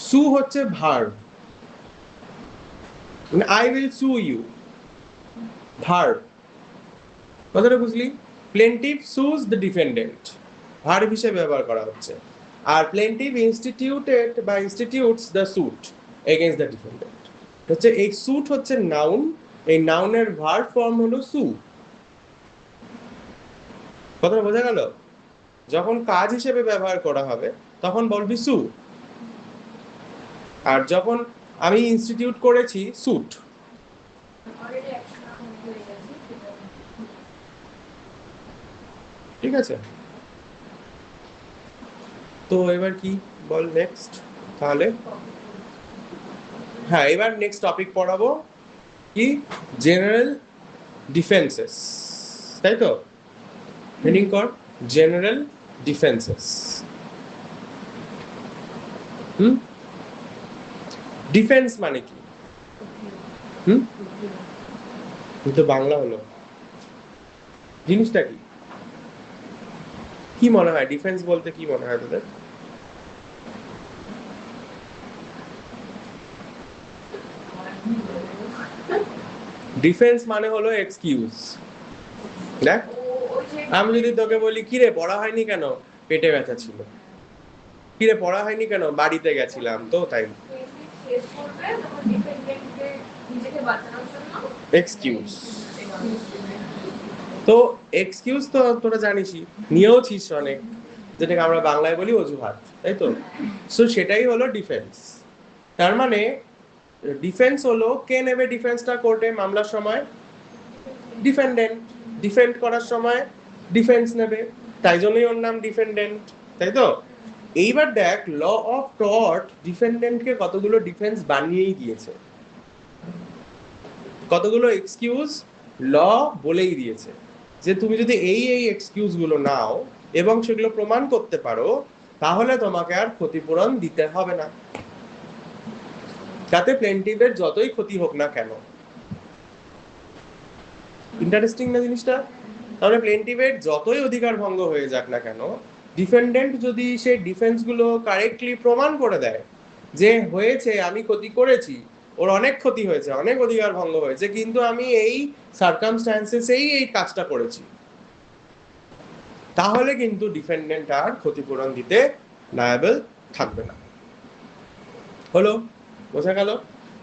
সু হচ্ছে ভার্ব, মানে I will sue you, verb. কথাটা বুঝলি? Plaintiff sues the defendant, verb হিসেবে ব্যবহার করা হচ্ছে। আর প্লেন্টিফ ইনস্টিটিউটেড বা institutes the suit against the defendant হচ্ছে, এই সুট হচ্ছে নাউন, এই নাউনের ভার্ব ফর্ম হলো সু। কথাটা বোঝা গেল? যখন কাজ হিসেবে ব্যবহার করা হবে তখন বলবি সু, আর যখন আমি ইনস্টিটিউট করেছি সুট। ঠিক আছে, তো এবার কি বল নেক্সট তাহলে? হ্যাঁ, এবার নেক্সট টপিক পড়াবো কি, জেনারেল ডিফেন্সেস, তাই তো? হেডিং কর জেনারেল ডিফেন্সেস। ডিফেন্স মানে কি? তো বাংলা হলো, জিনিসটা কি? কি মনে হয় ডিফেন্স বলতে কি মনে হয় তোদের? ডিফেন্স মানে হলো এক্সকিউজ। দেখ, আমি যদি তোকে বলি কিরে পড়া হয়নি কেন, পেটে ব্যথা ছিল, কিরে পড়া হয়নি কেন, বাড়িতে গেছিলাম তো তাই, এক্সকিউজ। তো এক্সকিউজ তো তোরা জানিসই, নিয়েওছিস অনেক, যেটাকে আমরা বাংলায় বলি অজুহাত, তাই তো? সো সেটাই হলো ডিফেন্স। তার মানে ডিফেন্স হলো, কে নেবে ডিফেন্সটা কোর্টে মামলার সময়? ডিফেন্ডেন্ট। ডিফেন্ড করার সময় ডিফেন্স নেবে, তাই জন্যই ওর নাম ডিফেন্ডেন্ট, তাই তো? এইবার দেখ ল অফ টর্ট ডিফেন্ডেন্টকে কতগুলো ডিফেন্স বানিয়েই দিয়েছে, কতগুলো এক্সকিউজ ল বলেই দিয়েছে যে তুমি যদি এই এই এক্সকিউজ গুলো নাও এবং সেগুলো প্রমাণ করতে পারো তাহলে তোমাকে আর ক্ষতিপূরণ দিতে হবে না, তাতে প্লেন্টিভের যতই ক্ষতি হোক না কেন। ইন্টারেস্টিং না জিনিসটা? তাহলে প্লেন্টিভের যতই অধিকার ভঙ্গ হয়ে যাক না কেন, ডিফেন্ডেন্ট যদি সেই ডিফেন্স গুলো কারেক্টলি প্রমাণ করে দেয় যে হয়েছে, আমি ক্ষতি করেছি, ওর অনেক ক্ষতি হয়েছে, অনেক অধিকার ভঙ্গ হয়েছে, কিন্তু আমি এই সার্কামস্ট্যান্সেসেই এই কাজটা করেছি, তাহলে কিন্তু ডিফেন্ডেন্ট আর ক্ষতিপূরণ দিতে লায়াবল থাকবে না। হলো? বোঝা গেল?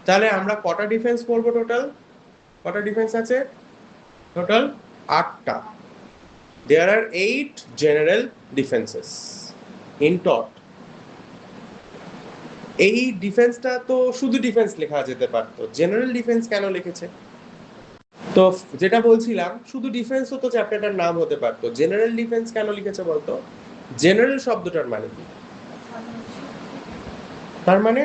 তাহলে আমরা কটা ডিফেন্স করবো টোটাল? কটা ডিফেন্স আছে total? 8টা। There are 8 general defenses in tort. এই ডিফেন্সটা তো শুধু ডিফেন্স লেখা যেতে পারতো, জেনারেল ডিফেন্স কেন লিখেছে? তো যেটা বলছিলাম, শুধু ডিফেন্স তো চ্যাপ্টারটার নাম হতে পারতো, জেনারেল ডিফেন্স কেন লিখেছে বলতো? জেনারেল শব্দটার মানে কি? তার মানে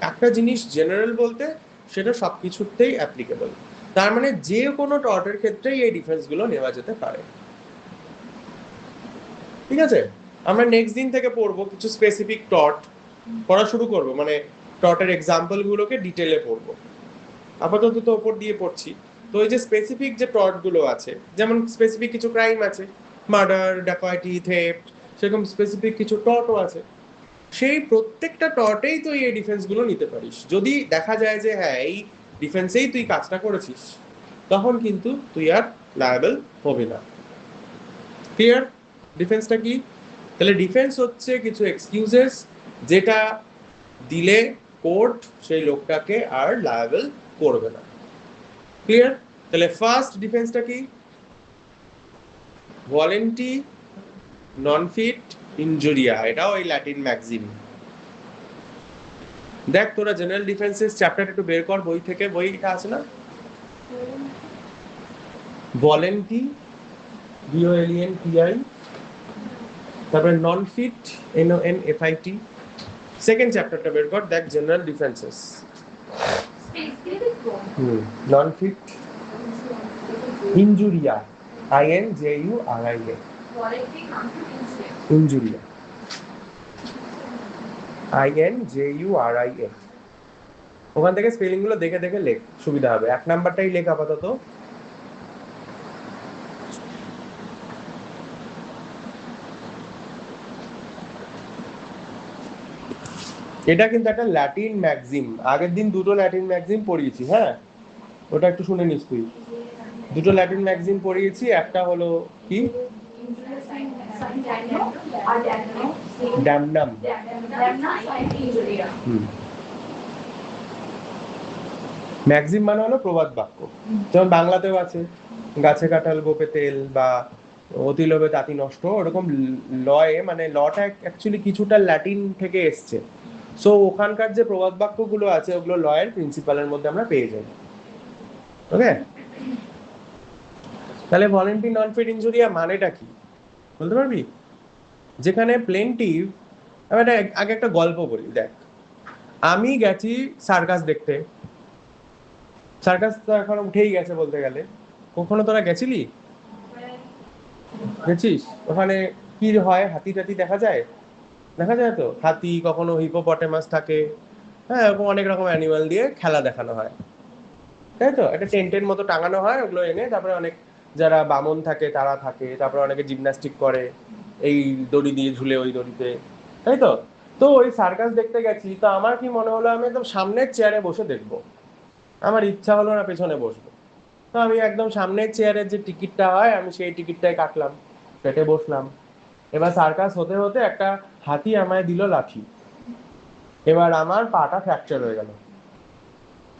একটা জিনিস জেনারেল বলতে সেটা সবকিছুতেই অ্যাপ্লিকেবল, তার মানে যে কোনো টর্টের ক্ষেত্রেই এই ডিফেন্স গুলো নেওয়া যেতে পারে। ঠিক আছে? আমরা নেক্সট দিন থেকে পড়বো কিছু স্পেসিফিক টর্ট পড়া শুরু করব, মানে টর্টের এক্সাম্পল গুলোকে ডিটেলে পড়বো। আপাতত তো ওপর দিয়ে পড়ছি। তো এই যে স্পেসিফিক যে টর্ট গুলো আছে, যেমন স্পেসিফিক কিছু ক্রাইম আছে, মার্ডার, ডাকাইটি, থেফট, সেরকম স্পেসিফিক কিছু টর্টও আছে। সেই প্রত্যেকটা টর্টেই তুই এই ডিফেন্স গুলো নিতে পারিস, যদি দেখা যায় যে হ্যাঁ এই ডিফেন্সেই তুই কাজটা করেছিস, তখন কিন্তু তুই আর লায়াবল হবি না। ক্লিয়ার? ডিফেন্সটা কি? তাহলে ডিফেন্স হচ্ছে কিছু এক্সকিউজেস যেটা দিলে কোর্ট সেই লোকটাকে আর লায়াবল করবে না। ক্লিয়ার? তাহলে ফার্স্ট ডিফেন্সটা কি? ভলেন্টি নন ফিট ইনজুরিয়া, এটাও ওই ল্যাটিন ম্যাক্সিম। দেখ তোরা জেনারেল ডিফেন্সেস চ্যাপ্টার একটু বের কর বই থেকে, বইটা আছে না? ভলেন্টি VOLENTI, তারপরে নন ফিট NONFIT, সেকেন্ড চ্যাপ্টারটা বের কর, দেখ জেনারেল ডিফেন্সেস। নন ফিট ইনজুরিয়া, INJURIA, ইনজুরিয়া INJURIA। ওখান থেকে স্পেলিং গুলো দেখে দেখে লেখ, সুবিধা হবে। 1 নাম্বারটাই লেখ আপাতত। এটা কিন্তু একটা ল্যাটিন ম্যাক্সিম, আগের দিন দুটো ল্যাটিন ম্যাক্সিম পড়িয়েছি, হ্যাঁ ওটা একটু শুনে নিস তুই। দুটো ল্যাটিন ম্যাক্সিম পড়িয়েছি, একটা হলো কি ড্যামনাম, ম্যাক্সিম মানে হলো প্রবাদ বাক্য, যেমন বাংলাতেও আছে গাছে কাঁঠাল গোপে তেল বা অতি লোভে তাঁতি নষ্ট, ওরকম লয়ে মানে লটা অ্যাকচুয়ালি কিছুটা ল্যাটিন থেকে এসছে। সো ওখানকার যে প্রবাদ বাক্যগুলো আছে ওগুলো লয়ের প্রিন্সিপালের মধ্যে আমরা পেয়ে যাই। ওকে? তাহলে ভলেন্টি নন ফিট ইনজুরিয়া মানেটা কি বলতে পারবি? যেখানে প্লেন্টিভ, আমি আগে একটা গল্প বলি। দেখ আমি গেছি সার্কাস দেখতে, সার্কাস তো এখন উঠেই গেছে বলতে গেলে, কখনো তোরা গেছিলি? গেছিস? ওখানে কি হয়, হাতি টাতি দেখা যায়? দেখা যায় তো, হাতি, কখনো হিপোপটেমাস থাকে, হ্যাঁ এরকম অনেক রকম অ্যানিমাল দিয়ে খেলা দেখানো হয়, তাই তো? একটা টেন্টের মতো টাঙানো হয়, ওগুলো এনে তারপরে অনেক যারা বামন থাকে তারা থাকে, তারপরে অনেকে জিমন্যাস্টিক করে এই দড়ি দিয়ে ঝুলে ওই দড়িতে, তাই তো? তো ওই সার্কাস দেখতে গেছি, তো আমার কি মনে হলো আমি একদম সামনের চেয়ারে বসে দেখবো, আমার ইচ্ছা হলো না পেছনে বসবো, তো আমি একদম সামনের চেয়ারের যে টিকিটটা হয় আমি সেই টিকিটটাই কাটলাম, কেটে বসলাম। এবার সার্কাস হতে হতে একটা হাতি আমায় দিল লাঠি, এবার আমার পাটা ফ্র্যাকচার হয়ে গেল,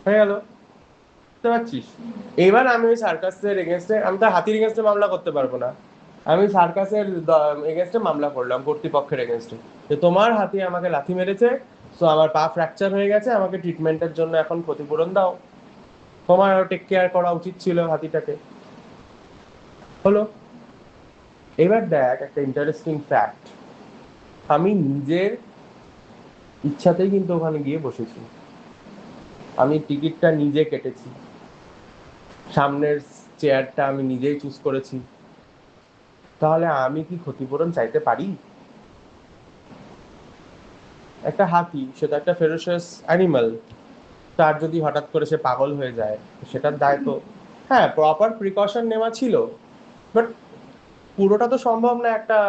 হয়ে গেল, বুঝতে পারছিস? এবার আমি ওই সার্কাসের এগেনস্টে, আমি তো হাতির এগেনস্টে মামলা করতে পারবো না, আমি সার্কাসের এগেনস্টে মামলা করলাম, কর্তৃপক্ষের এগেনস্টে, যে তোমার হাতি আমাকে লাথি মেরেছে, তো আমার পা ফ্র্যাকচার হয়ে গেছে, আমাকে ট্রিটমেন্টের জন্য এখন ক্ষতিপূরণ দাও, তোমার টেক কেয়ার করা উচিত ছিল হাতিটাকে। হলো? এবার দেখ একটা ইন্টারেস্টিং ফ্যাক্ট, আমি নিজের ইচ্ছাতেই কিন্তু ওখানে গিয়ে বসেছি, আমি টিকিটটা নিজে কেটেছি, সামনের চেয়ারটা আমি নিজেই চুজ করেছি, তাহলে আমি কি ক্ষতিপূরণ চাইতে পারি? একটা হাতি, সেটা একটা ফেরোসিয়াস অ্যানিমাল, তার যদি হঠাৎ করে সে পাগল হয়ে যায়, সেটার দায় তো, হ্যাঁ প্রপার প্রিকশন নেওয়া ছিল, বাট পুরোটা তো সম্ভব না একটা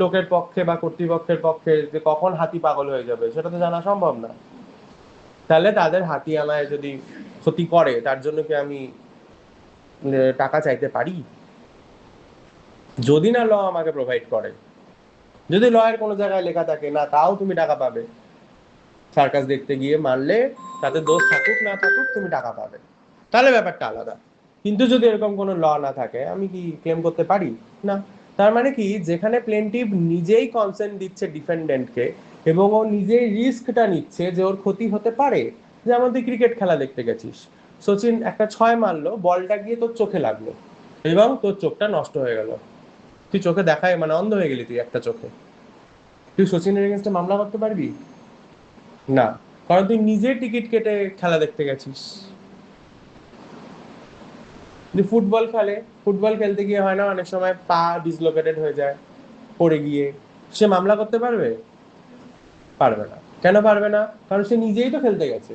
লোকের পক্ষে বা কর্তৃপক্ষের পক্ষে, যে কখন হাতি পাগল হয়ে যাবে সেটা তো জানা সম্ভব না। তাহলে তাদের হাতি আমায় যদি ক্ষতি করে তার জন্য কি আমি টাকা চাইতে পারি? যদি না ল আমাকে প্রোভাইড করে, যদি ল এর কোনো জায়গায় লেখা থাকে না তাও তুমি টাকা পাবে, সার্কাস দেখতে গিয়ে মারলে তাতে দোষ থাকুক না থাকুক তুমি টাকা পাবে, তাহলে ব্যাপারটা আলাদা। কিন্তু যদি এরকম কোনো ল না থাকে আমি কি ক্লেম করতে পারি? না। তার মানে কি, যেখানে প্লেন্টিভ নিজেই কনসেন্ট দিচ্ছে ডিফেন্ডেন্টকে এবং ও নিজেই রিস্কটা নিচ্ছে যে ওর ক্ষতি হতে পারে, যেমন তুই ক্রিকেট খেলা দেখতে গেছিস, সচিন একটা 6 মারলো, বলটা গিয়ে তোর চোখে লাগলো এবং তোর চোখটা নষ্ট হয়ে গেল, তুই চোখে দেখায় মানে অন্ধ হয়ে গেলি তুই একটা চোখে, তুই সচিনের এগেনস্টে মামলা করতে পারবি? না, কারণ তুই নিজে টিকিট কেটে খেলা দেখতে গেছিস। যদি ফুটবল খেলে, ফুটবল খেলতে গিয়ে হয় না অনেক সময় পা ডিসলোকেটেড হয়ে যায় পড়ে গিয়ে, সে মামলা করতে পারবে? পারবে না। কেন পারবে না? কারণ সে নিজেই তো খেলতে গেছে।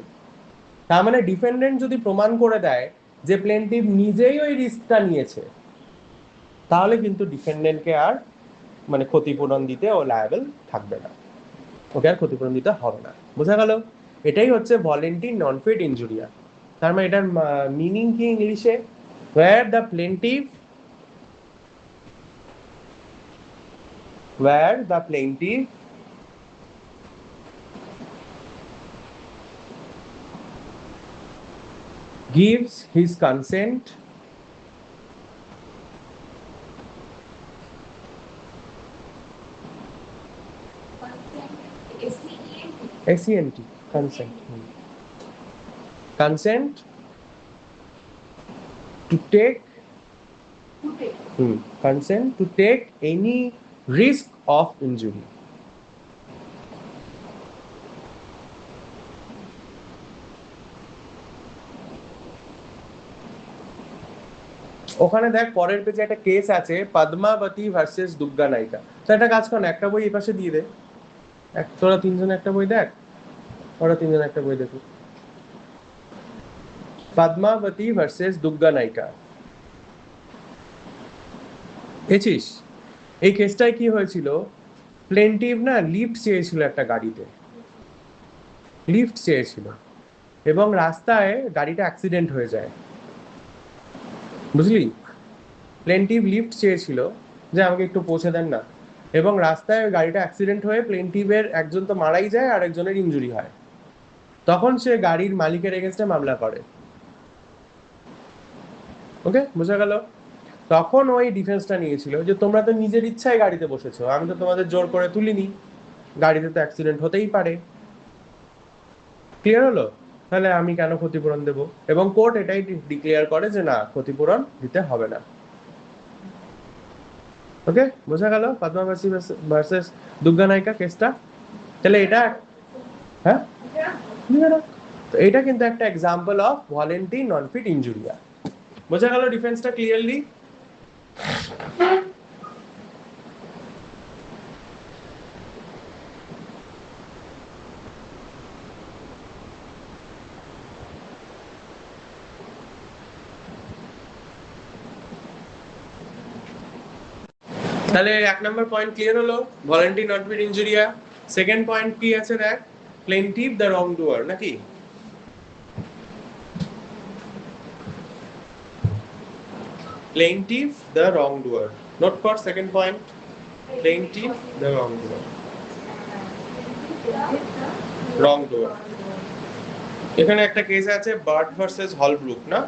তার মানে ডিফেন্ডেন্ট যদি প্রমাণ করে দেয় যে প্লেন্টিভ নিজেই ওই রিস্কটা নিয়েছে, তাহলে কিন্তু ডিফেন্ডেন্টকে আর মানে ক্ষতিপূরণ দিতে ও লায়াবল থাকবে না, ওকে আর ক্ষতিপূরণ দিতে হবে না। বোঝা গেল? এটাই হচ্ছে ভলেন্টারি নন ফিট ইনজুরিয়া। তার মানে এটার মিনিং কি ইংলিশে? where the plaintiff where the plaintiff gives his consent ACNT consent consent to take consent to take any risk of injury. ওখানে দেখ পরের পেজে একটা কেস আছে, পদ্মাবতী ভার্সেস দুর্গা নায়িকা। তো একটা কাজ কর না, একটা বই এই পাশে দিয়ে দে, তোরা তিনজন একটা বই দেখ, ওরা তিনজন একটা বই দেখুক। পদ্মাবতী ভার্সেস দুর্গা নায়িকা, দেখছিস? এই কেসটায় কি হয়েছিল, প্লেন্টিভ না লিফট চেয়েছিল একটা গাড়িতে, লিফট চেয়েছিল এবং রাস্তায় গাড়িটা অ্যাক্সিডেন্ট হয়ে যায়, বুঝলি? প্লেন্টিভ লিফট চেয়েছিল যে আমাকে একটু পৌঁছে দেন না, এবং রাস্তায় গাড়িটা অ্যাক্সিডেন্ট হয়ে প্লেন্টিভের একজন তো মারাই যায় আর একজনের ইনজুরি হয়, তখন সে গাড়ির মালিকের এগেনস্টে মামলা করে। ওকে, বোঝা গেল? তখন ওই ডিফেন্সটা নিয়েছিল যে তোমরা তো নিজের ইচ্ছায় গাড়িতে বসেছো, আমি তো তোমাদের জোর করে তুলিনি, গাড়িতে তো অ্যাক্সিডেন্ট হতেই পারে। ক্লিয়ার হলো? তাহলে আমি কেন ক্ষতিপূরণ দেব? এবং কোর্ট এটাই ডিক্লেয়ার করে যে না, ক্ষতিপূরণ দিতে হবে না। ওকে, বোঝা গেল পদ্মাবাসী ভার্সেস দুর্গা নায়িকা কেসটা? তাহলে এটা, হ্যাঁ তো এটা কিন্তু একটা example of volenti non fit injuria. বোঝা গেল ডিফেন্সটা ক্লিয়ারলি? তাহলে 1 নম্বর পয়েন্ট ক্লিয়ার হলো, volenti not fit injuria. Second point কি আছে দেখ, প্লেন্টিভ দ্য রং ডুয়ার, নাকি? Plaintiff the wrong doer, note কর second point, plaintiff the wrong doer, wrong doer. এখানে একটা কেস আছে বার্ড ভার্সেস হলব্রুক, না?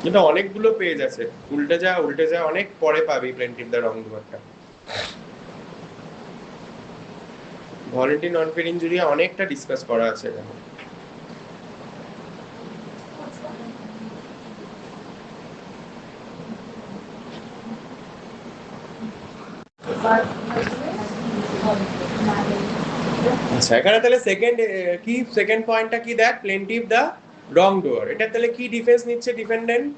এটা অনেকগুলো পেজ আছে, উল্টে যা উল্টে যা, অনেক পরে পাবি প্লেন্টিভ দ্য রং ডুয়ারটা। ভলেন্টারি নন ফিট ইনজুরিয়া অনেকটা ডিসকাস করা আছে এখানে। আচ্ছা, এখানে তাহলে সেকেন্ড পয়েন্টটা কি দেখ, প্লেন্টিভ দ্য রং ডুয়ার। এটা তাহলে কি ডিফেন্স নিচ্ছে ডিফেন্ডেন্ট?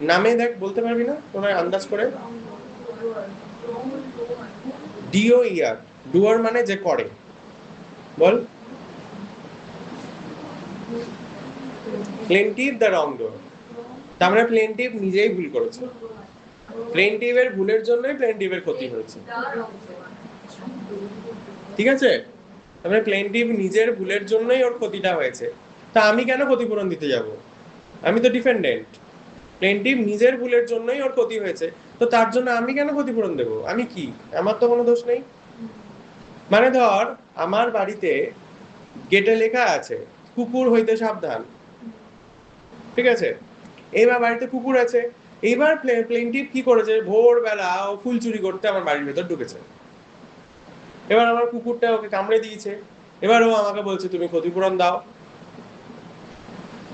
নামে দেখ, বলতে পারবি না তোরা আন্দাজ করে? ডিওইআর, ডুয়ার মানে যে করে, বল। প্লেন্টিভ দ্য রং ডুয়ার, তার মানে প্লেন্টিভ নিজেই ভুল করেছে, প্লেন্টিভের ভুলের জন্যই প্লেন্টিভের ক্ষতি হয়েছে, ঠিক আছে? তার মানে প্লেন্টিভ নিজের ভুলের জন্যই ওর ক্ষতিটা হয়েছে, তা আমি কেন ক্ষতিপূরণ দিতে যাব? আমি তো ডিফেন্ডেন্ট, প্লেন্টিভ নিজের ভুলের জন্যই ওর ক্ষতি হয়েছে, তো তার জন্য আমি কেন ক্ষতিপূরণ দেব? আমি কি, আমার তো কোনো দোষ নেই। মানে ধর আমার বাড়িতে গেটে লেখা আছে কুকুর হইতে সাবধান, ঠিক আছে? এবার বাড়িতে কুকুর আছে, এইবার প্লেন্টিভ কি করেছে, ভোরবেলা ও ফুল চুরি করতে আমার বাড়ির ভেতর ঢুকেছে, এবার আমার কুকুরটা ওকে কামড়ে দিয়েছে, এবার ও আমাকে বলছে তুমি ক্ষতিপূরণ দাও।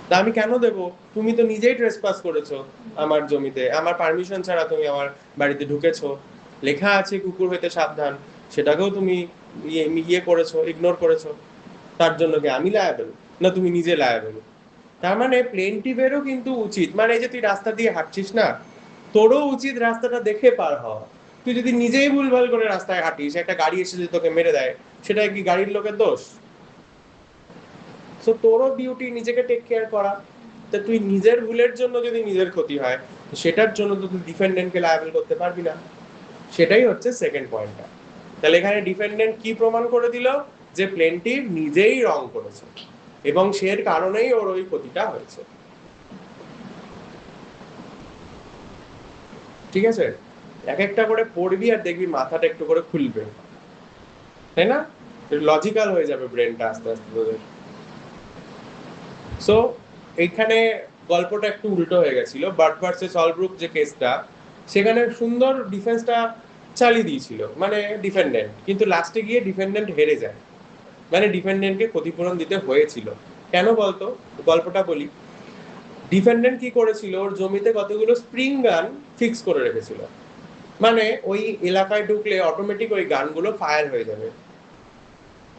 তা আমি কেন দেব? তুমি তো নিজেই ট্রেসপাস করেছো আমার জমিতে, আমার পারমিশন ছাড়া তুমি আমার বাড়িতে ঢুকেছো, লেখা আছে কুকুর হইতে সাবধান, সেটাকেও তুমি ইয়ে করেছো, ইগনোর করেছো, তার জন্য কি আমি লায়াবেল না তুমি নিজে লায়াবেল? তার মানে প্লেন্টিভেরও কিন্তু উচিত, মানে এই যে তুই রাস্তা দিয়ে হাঁটছিস না, তোরও উচিত রাস্তাটা দেখে পার হওয়া। তুই যদি নিজেই ভুলভাল করে রাস্তায় হাঁটিস, একটা গাড়ি এসে যদি তোকে মেরে দেয়, সেটা কি গাড়ির লোকের দোষ? সো তোরও ডিউটি নিজেকে টেক কেয়ার করা। তা তুই নিজের ভুলের জন্য যদি নিজের ক্ষতি হয়, সেটার জন্য তো তুই ডিফেন্ডেন্টকে লায়াবল করতে পারবি না। সেটাই হচ্ছে সেকেন্ড পয়েন্টটা। তাহলে এখানে ডিফেন্ডেন্ট কি প্রমাণ করে দিল, যে প্লেন্টিভ নিজেই রং করেছে এবং সের কারণেই ওর ওই ক্ষতিটা হয়েছে, ঠিক আছে? এক একটা করে পড়বি আর দেখবি মাথাটা একটু করে খুলবে, তাই না? লজিক্যাল হয়ে যাবে ব্রেনটা আস্তে আস্তে তোদের। সো এইখানে গল্পটা একটু উল্টো হয়ে গেছিল, বার্ট ভার্সেস অলব্রুক যে কেসটা, সেখানে সুন্দর ডিফেন্সটা চালিয়ে দিয়েছিল মানে ডিফেন্ডেন্ট, কিন্তু লাস্টে গিয়ে ডিফেন্ডেন্ট হেরে যায়, মানে ডিফেন্ডেন্টকে ক্ষতিপূরণ দিতে হয়েছিল। কেন বলতো, গল্পটা বলি। ডিফেন্ডেন্ট কি করেছিল, ওর জমিতে কতগুলো স্প্রিং গান ফিক্স করে রেখেছিল, মানে ওই এলাকায় ঢুকলে অটোমেটিক ওই গানগুলো ফায়ার হয়ে যাবে,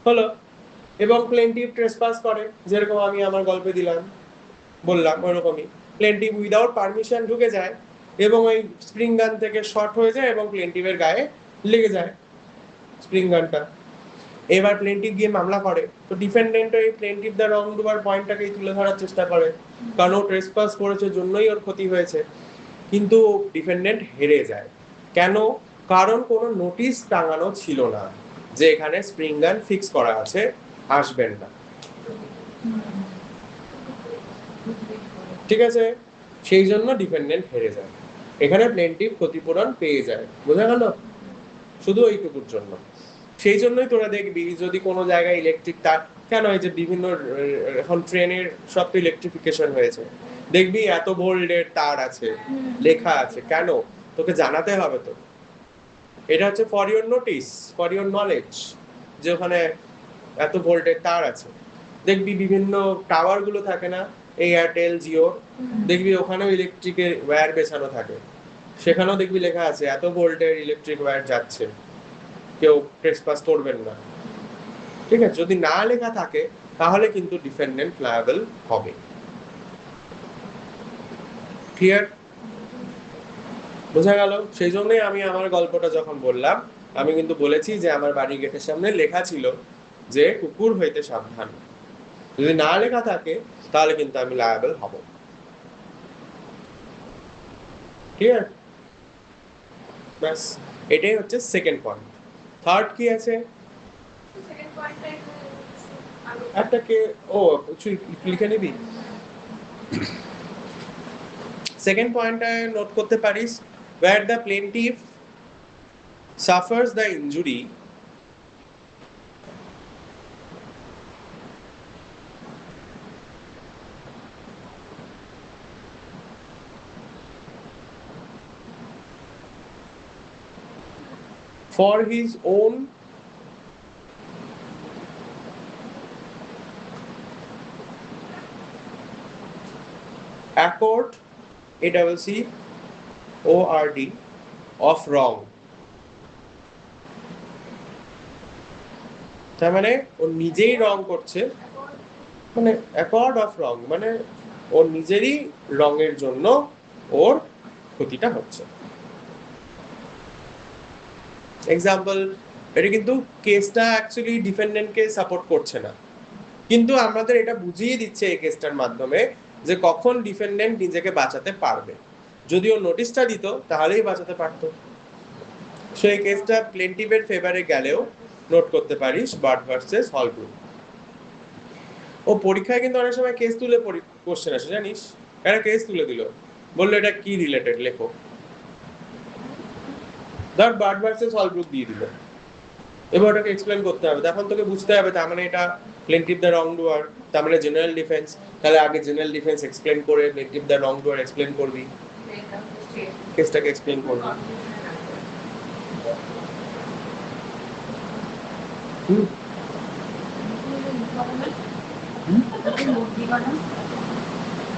হলো। এবং প্লেন্টিভ ট্রেসপাস করে, যেরকম আমি আমার গল্পে দিলাম, বললাম ওরকমই, প্লেন্টিভ উইদাউট পারমিশন ঢুকে যায় এবং ওই স্প্রিং গান থেকে শর্ট হয়ে যায় এবং প্লেন্টিভের গায়ে লেগে যায় স্প্রিং গানটা। এবার প্লেন্টিভ গিয়ে মামলা করে, তো ডিফেন্ডেন্ট ওই প্লেন্টিভ দ্য রং ডুয়ার পয়েন্টটাকেই তুলে ধরার চেষ্টা করে, কারণ ও ট্রেসপাস করেছে জন্যই ওর ক্ষতি হয়েছে, কিন্তু ডিফেন্ডেন্ট হেরে যায়। কেন? কারণ কোনো নোটিশ টাঙানো ছিল না যে এখানে স্প্রিং গান ফিক্স করা আছে, আসবেন না, ঠিক আছে? সেই জন্য ডিফেন্ডেন্ট হেরে যায়, এখানে প্লেন্টিভ ক্ষতিপূরণ পেয়ে যায়, বোঝা গেল? শুধু এইটুকুর জন্য। সেই জন্যই তোরা দেখবি যদি কোনো জায়গায় ইলেকট্রিক তার, কেন এই যে বিভিন্ন এখন ট্রেনের সব তো ইলেকট্রিফিকেশন হয়েছে, দেখবি এত ভোল্টের তার আছে, লেখা আছে, কেন? তোকে জানাতে হবে তো, এটা হচ্ছে for your notice, for your knowledge, যে ওখানে এত ভোল্টের তার আছে। দেখবি বিভিন্ন টাওয়ার গুলো থাকে না, এই এয়ারটেল জিও, দেখবি ওখানেও ইলেকট্রিকের ওয়্যার বেছানো থাকে, সেখানেও দেখবি লেখা আছে এত ভোল্টের ইলেকট্রিক ওয়্যার যাচ্ছে, কেউ ট্রেসপাস করবেন না, ঠিক আছে? যদি না লেখা থাকে তাহলে কিন্তু ডিফেন্ডেন্ট লায়াবল হবে। ক্লিয়ার? বোঝা গেল? সেই জন্যই আমি আমার গল্পটা যখন বললাম, আমি কিন্তু বলেছি যে আমার বাড়ির গেটের সামনে লেখা ছিল যে কুকুর হইতে সাবধান, যদি না লেখা থাকে তাহলে কিন্তু আমি লায়াবল হব। ক্লিয়ার? ব্যাস, এটাই হচ্ছে সেকেন্ড পয়েন্ট। থার্ড কি আছে? একটা কে, ও লিখে নিবি। সেকেন্ড পয়েন্টটা নোট করতে পারিস, where the plaintiff suffers the injury for his own accord, ACCORD of wrong, তার মানে ও নিজেই রং করছে, মানে অ্যাকর্ড অফ রং, মানে ওর নিজেরই রঙের জন্য ওর ক্ষতিটা হচ্ছে। এক্সাম্পল, এটা কিন্তু কেসটা অ্যাকচুয়ালি ডিফেন্ডেন্টকে সাপোর্ট করছে না, কিন্তু আমাদের এটা বুঝিয়ে দিচ্ছে এই কেসটার মাধ্যমে যে কখন ডিফেন্ডেন্ট নিজেকে বাঁচাতে পারবে। যদি ও নোটিশটা দিত তাহলেই বাঁচাতে পারতো। সেই কেসটা প্লেন্টিভের ফেভারে গেলেও নোট করতে পারিস বার্ড ভার্সেস হলব্রুক। ও পরীক্ষায় কিন্তু অনেক সময় কেস তুলে কোশ্চেন আসে, জানিস? একটা কেস তুলে দিল, বললো এটা কি রিলেটেড লেখো, ধর বার্ড ভার্সেস হলব্রুক দিয়ে দিল, এবার ওটাকে এক্সপ্লেন করতে হবে, তখন তোকে বুঝতে হবে তার মানে এটা প্লেন্টিভ দ্য রং ডুয়ার, তার মানে জেনারেল ডিফেন্স। তাহলে আগে জেনারেল ডিফেন্স এক্সপ্লেন করে প্লেন্টিভ দ্য রং ডুয়ার এক্সপ্লেন করবি, কেসটাকে এক্সপ্লেন করবি।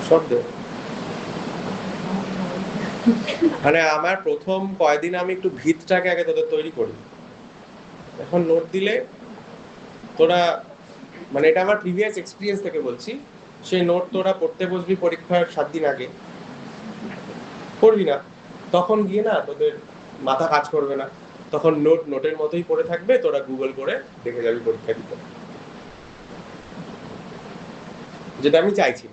সব দে। মানে আমার প্রথম কয়দিন আমি একটু ভিতটাকে আগে তোদের তৈরি করি, এখন নোট দিলে তোরা, মানে এটা আমার প্রিভিয়াস এক্সপিরিয়েন্স থেকে বলছি, সেই নোট তোরা পড়তে বসবি পরীক্ষার 7 দিন আগে, পড়বি না, তখন গিয়ে না তোদের মাথা কাজ করবে না, তখন নোটের মতোই পড়ে থাকবে, তোরা গুগল করে দেখে যাবি পরীক্ষা দিতে, যেটা আমি চাইছি।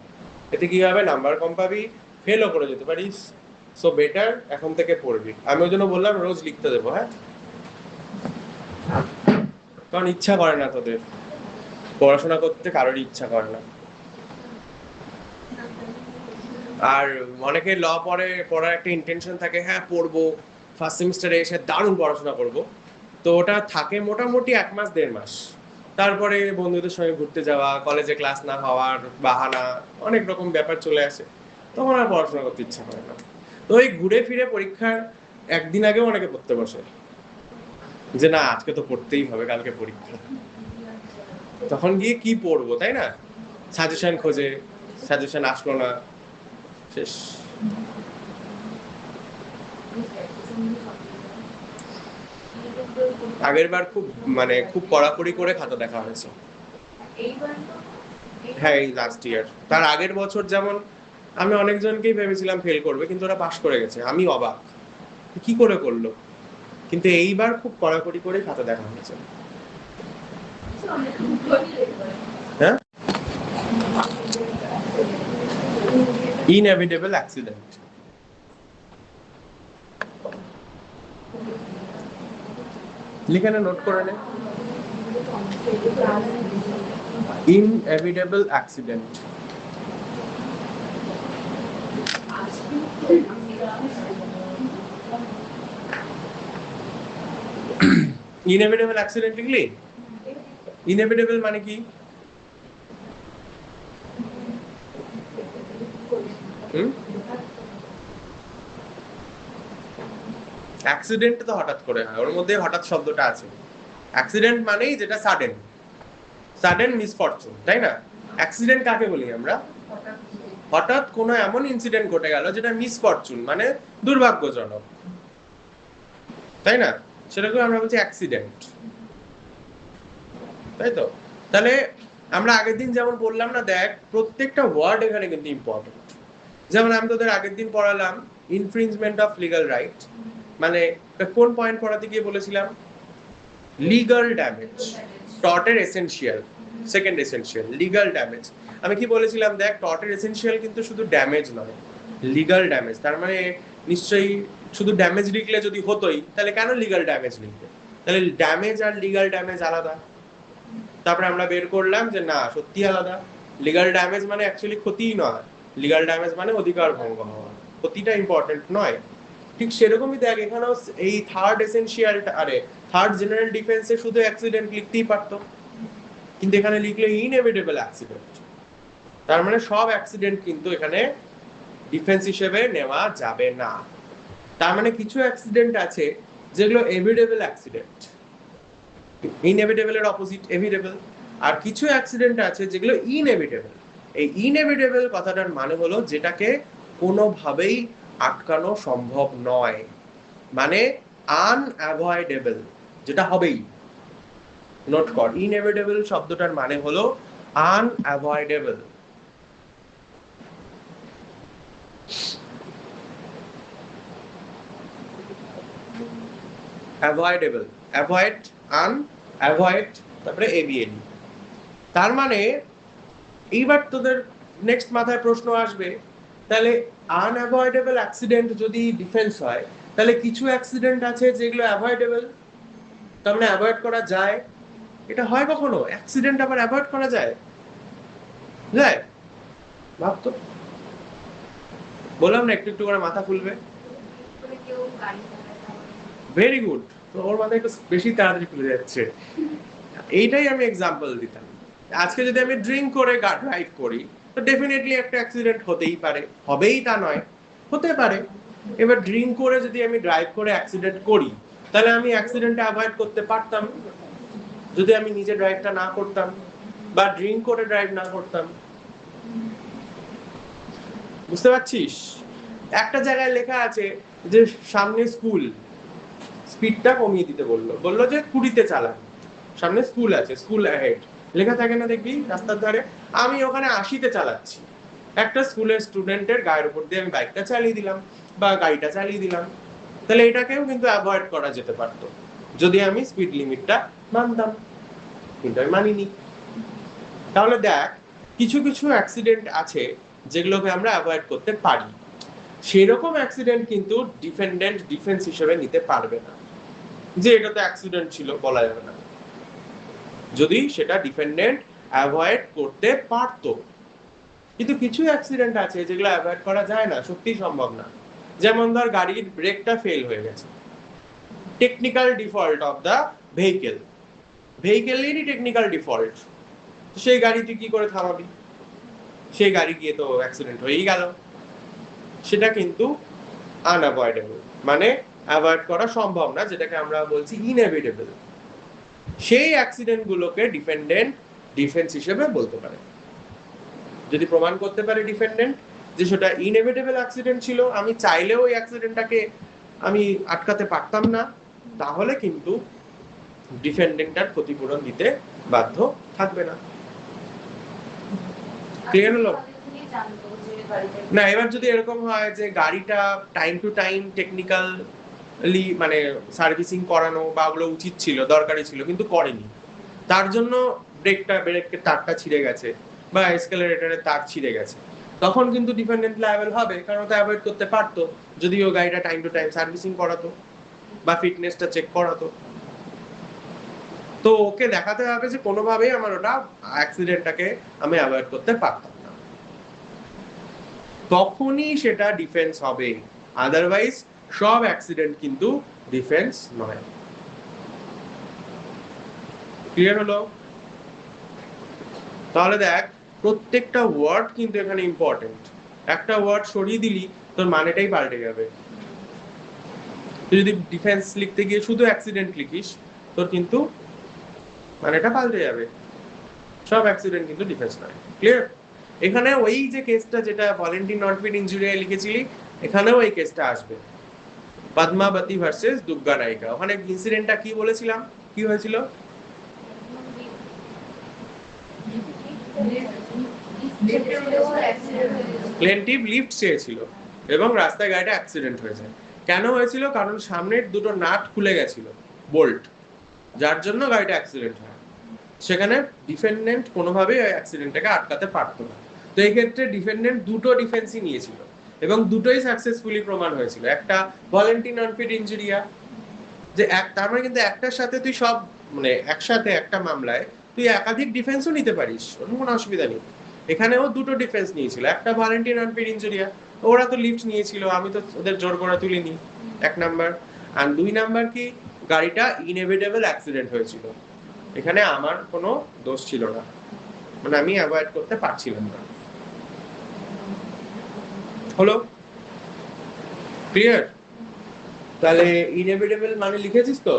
এতে কি হবে, নাম্বার কম পাবি, ফেলও করে যেতে পারিস। সো বেটার এখন থেকে পড়বি। আমি ওই জন্য বললাম রোজ লিখতে দেবো, হ্যাঁ, কারণ ইচ্ছা করে না তোদের পড়াশোনা করতে, কারোরই ইচ্ছা করে না। আর অনেকে ল পড়ার একটা ইন্টেনশন থাকে, হ্যাঁ পড়বো, ফার্স্ট সেমিস্টারে এসে দারুণ পড়াশোনা করবো, তো ওটা থাকে মোটামুটি 1 মাস 1.5 মাস, তারপরে বন্ধুদের সঙ্গে ঘুরতে যাওয়া, কলেজে ক্লাস না হওয়ার বাহানা, অনেক রকম ব্যাপার চলে আসে, তখন আর পড়াশোনা করতে ইচ্ছা করে না। তো এই ঘুরে ফিরে পরীক্ষার একদিন আগেও অনেকে পড়তে বসে, যে না আজকে তো পড়তেই হবে, কালকে পরীক্ষা, তখন গিয়ে কি পড়বো, তাই না, সাজেশন খোঁজে, সাজেশন আসলো না, শেষ। আগের বার খুব কড়াকড়ি করে খাতা দেখা হয়েছে, হ্যাঁ এই লাস্ট ইয়ার। তার আগের বছর যেমন আমি অনেকজনকেই ভেবেছিলাম ফেল করবে, কিন্তু ওরা পাশ করে গেছে, আমি অবাক কি করে করলো। কিন্তু এইবার খুব কড়াকড়ি করে খাতা দেখা হয়েছে। হ্যাঁ, ইনএভিটেবল অ্যাক্সিডেন্ট। লিখে নে, নোট করে নে, ইনএভিটেবল অ্যাক্সিডেন্ট। ইনএভিটেবল অ্যাক্সিডেন্ট লিখলি? ইনএভিটেবল মানে কি? অ্যাক্সিডেন্ট তো হঠাৎ করে হয়, ওর মধ্যে হঠাৎ শব্দটা আছে। অ্যাক্সিডেন্ট মানেই যেটা সাডেন মিসফরচুন, তাই না? অ্যাক্সিডেন্ট কাকে বলি আমরা? হঠাৎ কোনো এমন ইনসিডেন্ট ঘটে গেল যেটা মিসফরচুন, মানে দুর্ভাগ্যজনক, তাই না? সেটাকে আমরা বলছি অ্যাক্সিডেন্ট, তাই তো? তাহলে আমরা আগের দিন যেমন বললাম না, দেখ প্রত্যেকটা ওয়ার্ড এখানে কিন্তু ইম্পর্টেন্ট। যেমন আমি তোদের আগের দিন পড়ালাম ইনফ্রিঞ্জমেন্ট অফ লিগ্যাল রাইট, মানে কোন পয়েন্ট পড়াতে গিয়ে বলেছিলাম? লিগ্যাল ড্যামেজ, টর্টের essential, second essential legal damage. আমি কি বলেছিলাম? দেখ টর্টের এসেনশিয়াল কিন্তু শুধু ড্যামেজ নয়, লিগ্যাল ড্যামেজ। তার মানে নিশ্চয়ই শুধু ড্যামেজ লিখলে যদি হতোই, তাহলে কেন লিগ্যাল ড্যামেজ লিখবে? তাহলে ড্যামেজ আর লিগ্যাল ড্যামেজ আলাদা। তারপরে আমরা বের করলাম যে না, সত্যি আলাদা। লিগ্যাল ড্যামেজ মানে অ্যাকচুয়ালি ক্ষতিই নয়, লিগ্যাল ড্যামেজ মানে অধিকার ভঙ্গ হওয়া, ক্ষতিটা ইম্পর্টেন্ট নয়। ঠিক সেরকমই দেখ এখানেও এই থার্ড এসেনশিয়ালটা, আরে থার্ড জেনারেল ডিফেন্সে শুধু অ্যাক্সিডেন্ট লিখতেই পারতো, কিন্তু এখানে লিখলে ইনএভিটেবল অ্যাক্সিডেন্ট। তার মানে সব অ্যাক্সিডেন্ট কিন্তু এখানে ডিফেন্স হিসেবে নেওয়া যাবে না। তার মানে কিছু অ্যাক্সিডেন্ট আছে যেগুলো এভিটেবল অ্যাক্সিডেন্ট, ইনএভিটেবলের অপোজিট এভিটেবল। আর কিছু অ্যাক্সিডেন্ট আছে যেগুলো ইনএভিটেবল। এই ইনএভিটেবল কথাটার মানে হলো যেটাকে কোনোভাবেই আটকানো সম্ভব নয়, মানে আনঅ্যাভয়েডেবল, যেটা হবেই। নোট কর, ইনএভিটেবল শব্দটার মানে হলো আনঅ্যাভয়েডেবল। অ্যাভয়েডেবল, অ্যাভয়েড, অ্যাভয়েড, তারপরে এবিএল। তার মানে এইবার তোদের নেক্সট মাথায় প্রশ্ন আসবে, তাহলে আনঅ্যাভয়েডেবল অ্যাক্সিডেন্ট যদি ডিফেন্স হয়, তাহলে কিছু অ্যাক্সিডেন্ট আছে যেগুলো অ্যাভয়েডেবল, তার মানে অ্যাভয়েড করা যায়। এটা হয় কখনো? অ্যাক্সিডেন্ট আবার অ্যাভয়েড করা যায়? যায়? ভাবতো, বললাম না একটু একটু করে মাথা খুলবে। ভেরি গুড, তো ওর মাথায় একটু বেশি তাড়াতাড়ি খুলে যাচ্ছে। এইটাই আমি এক্সাম্পল দিতাম। আজকে যদি আমি ড্রিঙ্ক করে ড্রাইভ করি, তো ডেফিনেটলি একটা অ্যাক্সিডেন্ট হতেই পারে, হবেই তা নয়, হতে পারে। এবার ড্রিঙ্ক করে যদি আমি ড্রাইভ করে অ্যাক্সিডেন্ট করি, তাহলে আমি অ্যাক্সিডেন্ট অ্যাভয়েড করতে পারতাম যদি আমি নিজে ড্রাইভটা না করতাম বা ড্রিঙ্ক করে ড্রাইভ না করতাম। বুঝতে পারছিস? একটা জায়গায় লেখা আছে যে সামনে স্কুল, স্পিডটা কমিয়ে দিতে বললো যে 20-তে চালান, সামনে স্কুল আছে, স্কুল অ্যাহেড লেখা থাকে না দেখবি রাস্তার ধারে, আমি ওখানে 80-তে চালাচ্ছি, একটা স্কুলের স্টুডেন্টের গায়ের উপর দিয়ে আমি বাইকটা চালিয়ে দিলাম বা গাড়িটা চালিয়ে দিলাম, তাহলে এটাকেও কিন্তু অ্যাভয়েড করা যেতে পারতো যদি আমি স্পিড লিমিটটা মানতাম, কিন্তু আমি মানিনি। তাহলে দেখ, কিছু কিছু অ্যাক্সিডেন্ট আছে যেগুলোকে আমরা অ্যাভয়েড করতে পারি, সেরকম অ্যাক্সিডেন্ট কিন্তু ডিফেন্ডেন্ট ডিফেন্স হিসেবে নিতে পারবে না, যে এটা তো অ্যাক্সিডেন্ট ছিল বলা যাবে না, যদি সেটা ডিফেন্ডেন্ট অ্যাভয়েড করতে পারতো। কিন্তু কিছু অ্যাক্সিডেন্ট আছে যেগুলো অ্যাভয়েড করা যায় না, সত্যি সম্ভব না। যেমন ধর গাড়ির ব্রেকটা ফেল হয়ে গেছে, technical default of the vehicle, ভেহিকেলেরই টেকনিক্যাল ডিফল্ট, সেই গাড়ি তুই কি করে থামাবি? সেই গাড়ি গিয়ে তো অ্যাক্সিডেন্ট হয়েই গেল। সেটা কিন্তু আনঅ্যাভয়েডেবল, মানে অ্যাভয়েড করা সম্ভব না, যেটাকে আমরা বলছি ইনএভিটেবল। সেই অ্যাক্সিডেন্ট গুলোকে ডিফেন্ডেন্ট ডিফেন্স হিসেবে বলতে পারে, যদি প্রমাণ করতে পারে ডিফেন্ডেন্ট যে সেটা ইনএভিটেবল অ্যাক্সিডেন্ট ছিল, আমি চাইলেও ওই অ্যাক্সিডেন্টটাকে আমি আটকাতে পারতাম না, তাহলে কিন্তু ডিফেন্ডেন্টটার ক্ষতিপূরণ দিতে বাধ্য থাকবে না। ক্লিয়ার হলো? না, এবার যদি এরকম হয় যে গাড়িটা টাইম টু টাইম টেকনিক্যালি মানে সার্ভিসিং করানো বা ওগুলো উচিত ছিল, দরকারি ছিল, কিন্তু করেনি, তার জন্য ব্রেকের তারটা ছিঁড়ে গেছে বা এসকেলেটরের তার ছিঁড়ে গেছে, তখন কিন্তু ডিফেন্ডেন্ট লায়াবল হবে, কারণ ওটা অ্যাভয়েড করতে পারতো যদি ও গাড়িটা টাইম টু টাইম সার্ভিসিং করাতো বা ফিটনেসটা চেক করাতো। তো ওকে দেখাতে হবে যে কোনোভাবেই আমার ওটা অ্যাক্সিডেন্টটাকে আমি অ্যাভয়েড করতে পারতাম না, তখনই সেটা ডিফেন্স হবে, আদারওয়াইজ সব অ্যাক্সিডেন্ট কিন্তু ডিফেন্স নয়। ক্লিয়ার হলো? তাহলে দেখ, প্রত্যেকটা ওয়ার্ড কিন্তু এখানে ইম্পর্টেন্ট, একটা ওয়ার্ড সরিয়ে দিলি তোর মানেটাই পাল্টে যাবে। তুই যদি ডিফেন্স লিখতে গিয়ে শুধু অ্যাক্সিডেন্ট লিখিস, তোর কিন্তু মানেটা পাল্টে যাবে, সব অ্যাক্সিডেন্ট কিন্তু ডিফেন্স নয়। ক্লিয়ার? এখানে ওই যে কেসটা যেটা ভলেন্টিয়ার নট ফিট ইনজুরি লিখেছিলি, এখানেও এই কেসটা আসবে, পদ্মাবতী ভার্সেস দুর্গা নায়িকা। ওখানে ইনসিডেন্টটা কি বলেছিলাম, কি হয়েছিল? প্লেনটিভ লিফট চেয়েছিল এবং রাস্তায় গাড়িটা অ্যাক্সিডেন্ট হয়েছে। কেন হয়েছিল? কারণ সামনের দুটো নাট খুলে গেছিল, বোল্ট, যার জন্য গাড়িটা অ্যাক্সিডেন্ট হয়। সেখানে ডিফেন্ডেন্ট কোনোভাবেই অ্যাক্সিডেন্টটাকে আটকাতে পারতো না। তো এই ক্ষেত্রে ডিফেন্ডেন্ট দুটো ডিফেন্সই নিয়েছিল এবং দুটোই সাকসেসফুলি প্রমাণ হয়েছিল। একটা ভলেন্টিয়ার নন ফিট ইনজুরিয়া, যে তার মানে কিন্তু একটার সাথে তুই সব মানে একসাথে একটা মামলায় তুই একাধিক ডিফেন্সও নিতে পারিস, কোনো অসুবিধা নেই। এখানেও দুটো ডিফেন্স নিয়েছিল, একটা ভলেন্টিয়ার নন ফিট ইনজুরিয়া, ওরা তো লিফট নিয়েছিল, আমি তো ওদের জোর করে তুলিনি, এক নাম্বার। আর দুই নাম্বার কি, গাড়িটা ইনএভিটেবল অ্যাক্সিডেন্ট হয়েছিল, এখানে আমার কোনো দোষ ছিল না, মানে আমি অ্যাভয়েড করতে পারছিলাম না। হলো? ক্লিয়ার? তাহলে ইনএভিটেবল মানে লিখেছিস তো?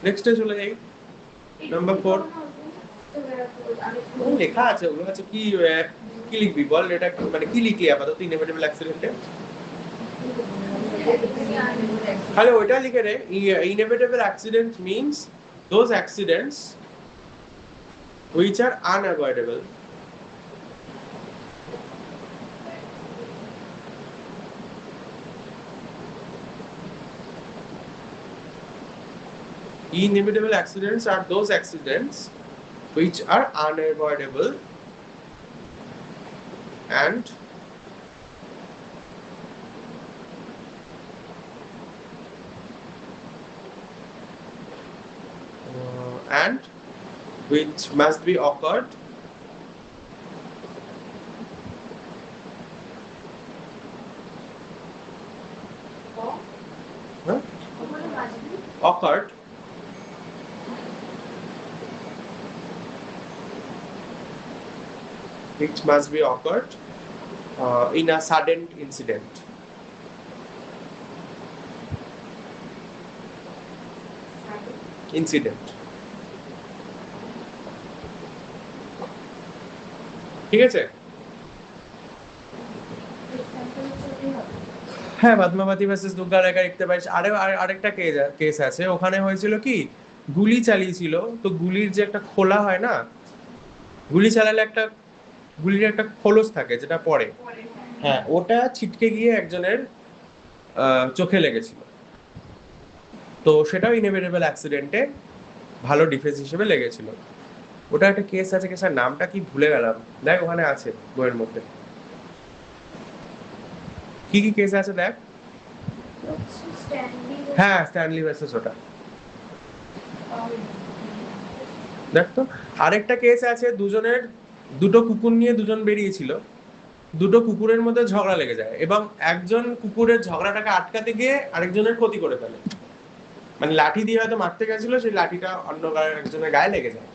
নেক্সটে চলে যাই, নাম্বার 4। লেখা আছে, ওগুলো আছে কি, কি লিখবি বল? এটা মানে কি লিখলি আপাতত ইনএভিটেবল অ্যাক্সিডেন্টে? তাহলে ওইটা লিখে রে, inevitable accident means those accidents which are unavoidable inevitable accidents are those accidents which are unavoidable and which must be occurred occurred which must be occurred in a sudden incident. Incident. ঠিক আছে? হ্যাঁ, Padmavati versus Durga রেখা লিখতে পারিস। আরেকটা case আছে, ওখানে হয়েছিল কি গুলি চালিয়েছিল, তো গুলির যে একটা খোলা হয় না, গুলি চালালে একটা গুলির একটা খোলস থাকে যেটা পড়ে, হ্যাঁ, ওটা ছিটকে গিয়ে একজনের চোখে লেগেছিল, তো সেটাও ইনএভিটেবল অ্যাক্সিডেন্টে ভালো ডিফেন্স হিসেবে লেগেছিল। ওটা একটা কেস আছে, কেসের নামটা কি ভুলে গেলাম, দেখ ওখানে আছে বইয়ের মধ্যে কি কি কেস আছে দেখ। হ্যাঁ, স্ট্যানলি ভার্সেস ওটা দেখ তো। আরেকটা কেস আছে, দুটো কুকুর নিয়ে দুজন বেরিয়েছিল, দুটো কুকুরের মধ্যে ঝগড়া লেগে যায় এবং একজন কুকুরের ঝগড়াটাকে আটকাতে গিয়ে আরেকজনের ক্ষতি করে ফেলে, মানে লাঠি দিয়ে হয়তো মারতে গেছিল, সেই লাঠিটা অন্য একজনের গায়ে লেগে যায়।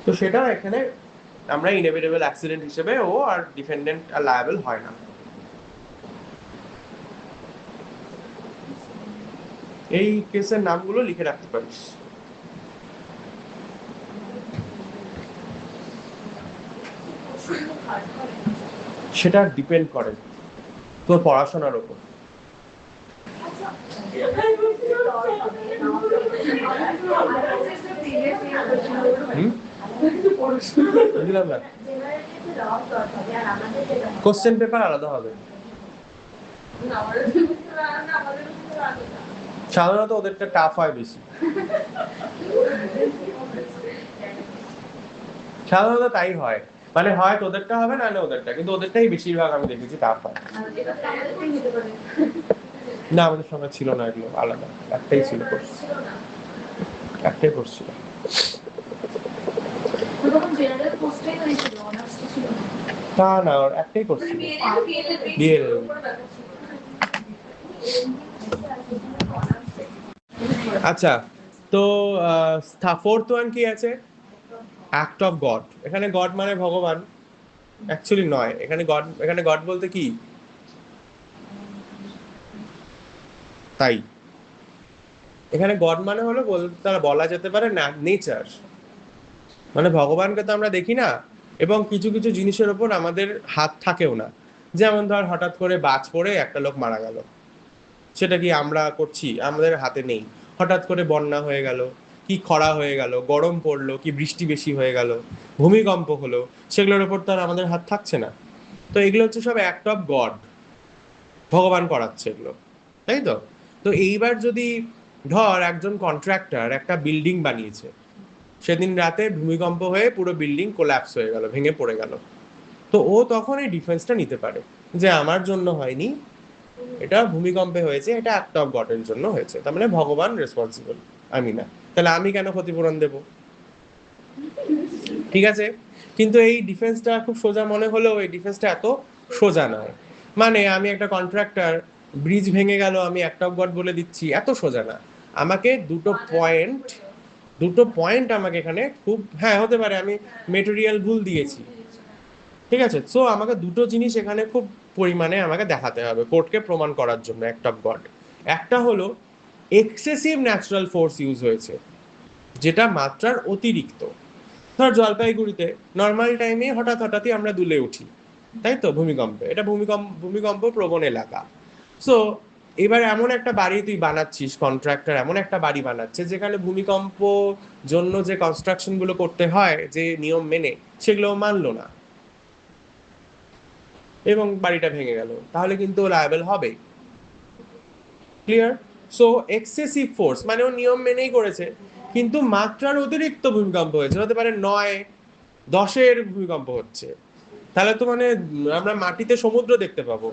তো সেটা এখানে আমরা ইনএভিটেবল অ্যাক্সিডেন্ট হিসেবে ও আর ডিফেন্ডেন্ট আর লায়াবল হয় না। এই কেসের নামগুলো লিখে রাখতে পারিস। সেটা ডিপেন্ড করে তোর পড়াশোনার উপর। কোশ্চেন পেপার আলাদা হবে, সাধারণত ওদেরটা টাফ হয় বেশি, সাধারণত তাই হয়, মানে হয় তোদেরটা হবে না ওদেরটা, কিন্তু ওদেরটাই বেশিরভাগ আমি দেখেছি টাফ হয়। না, আমাদের সঙ্গে ছিল না, এগুলো আলাদা, একটাই ছিল কোর্স, একটাই কোর্স ছিল। না, একটাই কোর্স ছিল, বিএল। আচ্ছা, তো ফোর্থ ওয়ান কি আছে? Act of god. এখানে গড মানে ভগবান অ্যাকচুয়ালি নয়, এখানে গড বলতে কি তাই, এখানে গড মানে হলো তারা বলা যেতে পারে নেচার, মানে ভগবানকে তো আমরা দেখি না, এবং কিছু কিছু জিনিসের ওপর আমাদের হাত থাকেও না, যেমন ধর হঠাৎ করে বাজ পড়ে একটা লোক মারা গেল, সেটা কি আমরা করছি? আমাদের হাতে নেই। হঠাৎ করে বন্যা হয়ে গেল, কি খরা হয়ে গেল, গরম পড়লো, কি বৃষ্টি বেশি হয়ে গেল, ভূমিকম্প হলো, সেগুলোর ওপর তো আর আমাদের হাত থাকছে না। তো এগুলো হচ্ছে সব অ্যাক্ট অফ গড, ভগবান করাচ্ছে এগুলো, তাই তো? তো এইবার যদি ধর একজন কন্ট্রাক্টর একটা বিল্ডিং বানিয়েছে, সেদিন রাতে ভূমিকম্প হয়ে পুরো বিল্ডিং কোল্যাপস হয়ে গেল, ভেঙে পড়ে গেল, তো ও তখন এই ডিফেন্সটা নিতে পারে যে আমার জন্য হয়নি, এটা ভূমিকম্পে হয়েছে, এটা অ্যাক্ট অফ গডের জন্য হয়েছে, তার মানে ভগবান রেসপন্সিবল, আমি না, তাহলে আমি কেন ক্ষতিপূরণ দেব? ঠিক আছে, কিন্তু এই ডিফেন্সটা খুব সোজা মনে হলেও এই ডিফেন্সটা এত সোজা নয়। মানে আমি একটা কন্ট্রাক্টর, ব্রিজ ভেঙে গেল, আমি অ্যাক্ট অফ গড বলে দিচ্ছি, এত সোজা না। আমাকে দুটো পয়েন্ট আমাকে এখানে খুব, হ্যাঁ হতে পারে আমি মেটেরিয়াল ভুল দিয়েছি, ঠিক আছে, সো আমাকে দুটো জিনিস এখানে খুব পরিমাণে আমাকে দেখাতে হবে কোর্টকে প্রমাণ করার জন্য অ্যাক্ট অফ গড। একটা হলো এক্সেসিভ ন্যাচারাল ফোর্স ইউজ হয়েছে, যেটা মাত্রার অতিরিক্ত। ধর জলপাইগুড়িতে নর্মাল টাইমে হঠাৎই আমরা দুলে উঠি, তাই তো? ভূমিকম্পে, এটা ভূমিকম্প প্রবণ এলাকা। সো এবার এমন একটা বাড়ি তুই বানাচ্ছিস, কন্ট্রাক্টর এমন একটা বাড়ি বানাচ্ছে যেখানে ভূমিকম্প জন্য যে কনস্ট্রাকশন গুলো করতে হয় যে নিয়ম মেনে, সেগুলো মানলো না এবং বাড়িটা ভেঙে গেল, তাহলে কিন্তু লায়াবল হবে। ক্লিয়ার? সো এক্সেসিভ ফোর্স মানে ও নিয়ম মেনেই করেছে, কিন্তু মাত্রার অতিরিক্ত ভূমিকম্প হয়েছে, হতে পারে 9-10-এর ভূমিকম্প হচ্ছে, তাহলে তো মানে আমরা মাটিতে সমুদ্র দেখতে পাবো,